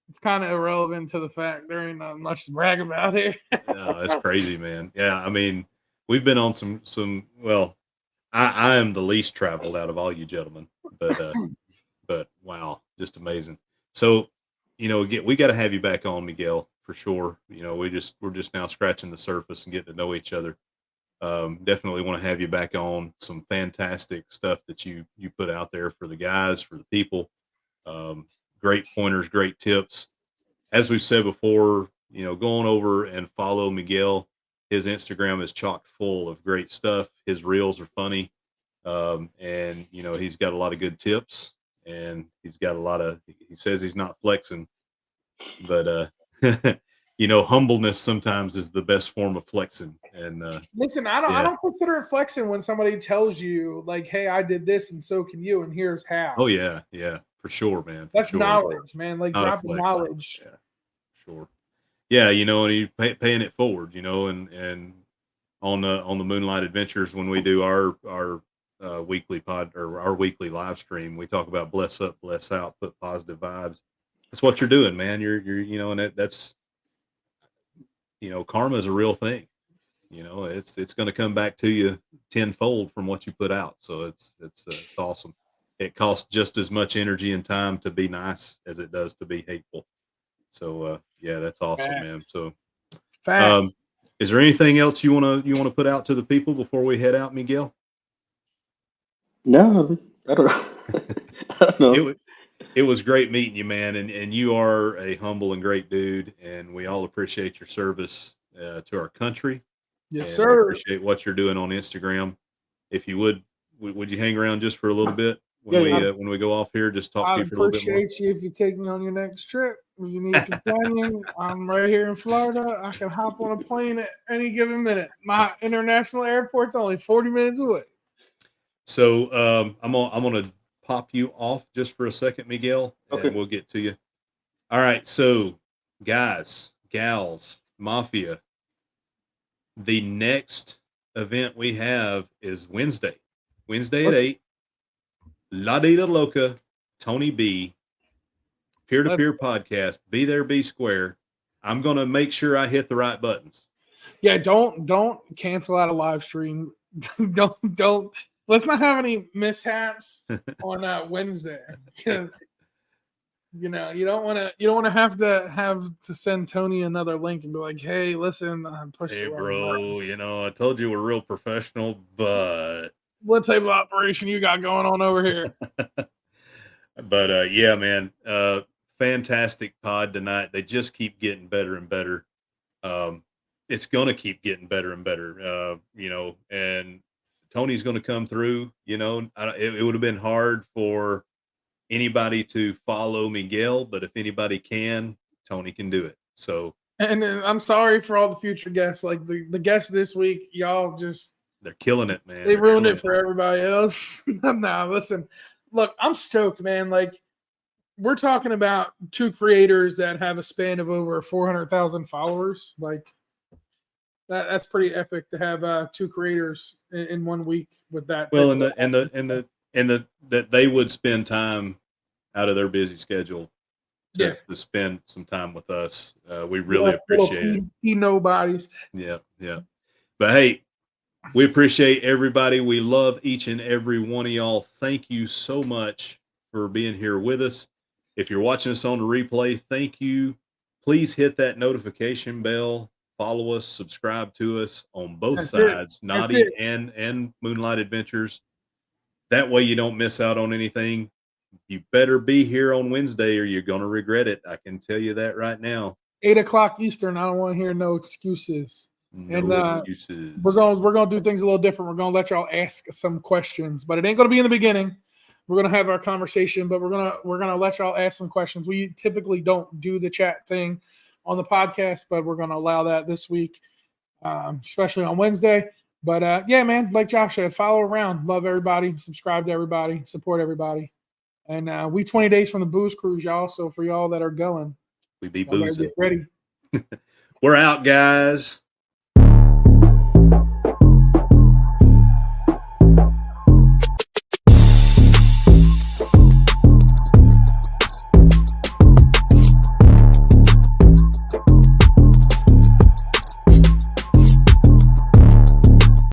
it's kind of irrelevant to the fact there ain't not much to brag about here. No, that's crazy, man. Yeah, I mean, we've been on some. Well, I am the least traveled out of all you gentlemen, but wow, just amazing. So, we got to have you back on, Miguel, for sure. We're just now scratching the surface and getting to know each other. Definitely want to have you back on. Some fantastic stuff that you put out there for the guys, for the people. Great pointers, great tips. As we've said before, go on over and follow Miguel. His Instagram is chock full of great stuff. His reels are funny. And he's got a lot of good tips, and he's got he says he's not flexing, but humbleness sometimes is the best form of flexing. And listen, I don't consider it flexing when somebody tells you like, hey, I did this and so can you, and here's how. Oh yeah, for sure, man. That's knowledge, man. Like dropping knowledge. Yeah, sure. Yeah, and you paying it forward, and on the Moonlight Adventures, when we do our weekly pod or our weekly live stream, we talk about bless up, bless out, put positive vibes. That's what you're doing, man. You're and that's karma is a real thing. It's going to come back to you tenfold from what you put out. So it's awesome. It costs just as much energy and time to be nice as it does to be hateful. So yeah, that's awesome, man. So is there anything else you want to put out to the people before we head out, Miguel? No, I don't know. I don't know. It was great meeting you, man, and you are a humble and great dude, and we all appreciate your service to our country. Yes, and sir. We appreciate what you're doing on Instagram. If you would you hang around just for a little bit when we go off here? Just talk to you for a little bit more. I'd appreciate you if you take me on your next trip. If you need a companion, I'm right here in Florida. I can hop on a plane at any given minute. My international airport's only 40 minutes away. So I'm gonna pop you off just for a second, Miguel, and we'll get to you. All right, so guys, gals, mafia, the next event we have is Wednesday at 8. La Dita Loca, Tony B, peer-to-peer podcast. Be there, be square. I'm gonna make sure I hit the right buttons. Yeah, don't cancel out a live stream. don't. Let's not have any mishaps on Wednesday, because you don't want to have to send Tony another link and be like, hey, listen, I'm pushing. Hey, bro, I told you we're real professional, but what type of operation you got going on over here? But yeah, man, fantastic pod tonight. They just keep getting better and better. It's gonna keep getting better and better. And Tony's going to come through. It would have been hard for anybody to follow Miguel, but if anybody can, Tony can do it. So, and I'm sorry for all the future guests. Like the guests this week, y'all they're killing it, man. They ruined it for everybody else. Nah, listen, look, I'm stoked, man. Like we're talking about two creators that have a span of over 400,000 followers. Like that's pretty epic to have two creators in 1 week with that. Well, and that they would spend time out of their busy schedule to spend some time with us. We really appreciate it. Nobodies. Yeah. But hey, we appreciate everybody. We love each and every one of y'all. Thank you so much for being here with us. If you're watching us on the replay, thank you. Please hit that notification bell. Follow us, subscribe to us on both sides, Naughty and Moonlight Adventures. That way you don't miss out on anything. You better be here on Wednesday or you're going to regret it. I can tell you that right now. 8:00 Eastern. I don't want to hear no excuses. Excuses. We're going to do things a little different. We're going to let y'all ask some questions, but it ain't going to be in the beginning. we're gonna have our conversation, but we're gonna let y'all ask some questions. We typically don't do the chat thing on the podcast, but we're gonna allow that this week, especially on Wednesday. But yeah, man, like Josh said, follow around, love everybody, subscribe to everybody, support everybody, and we 20 days from the booze cruise, y'all. So for y'all that are going, We be y'all better boozing. get ready. We're out, guys.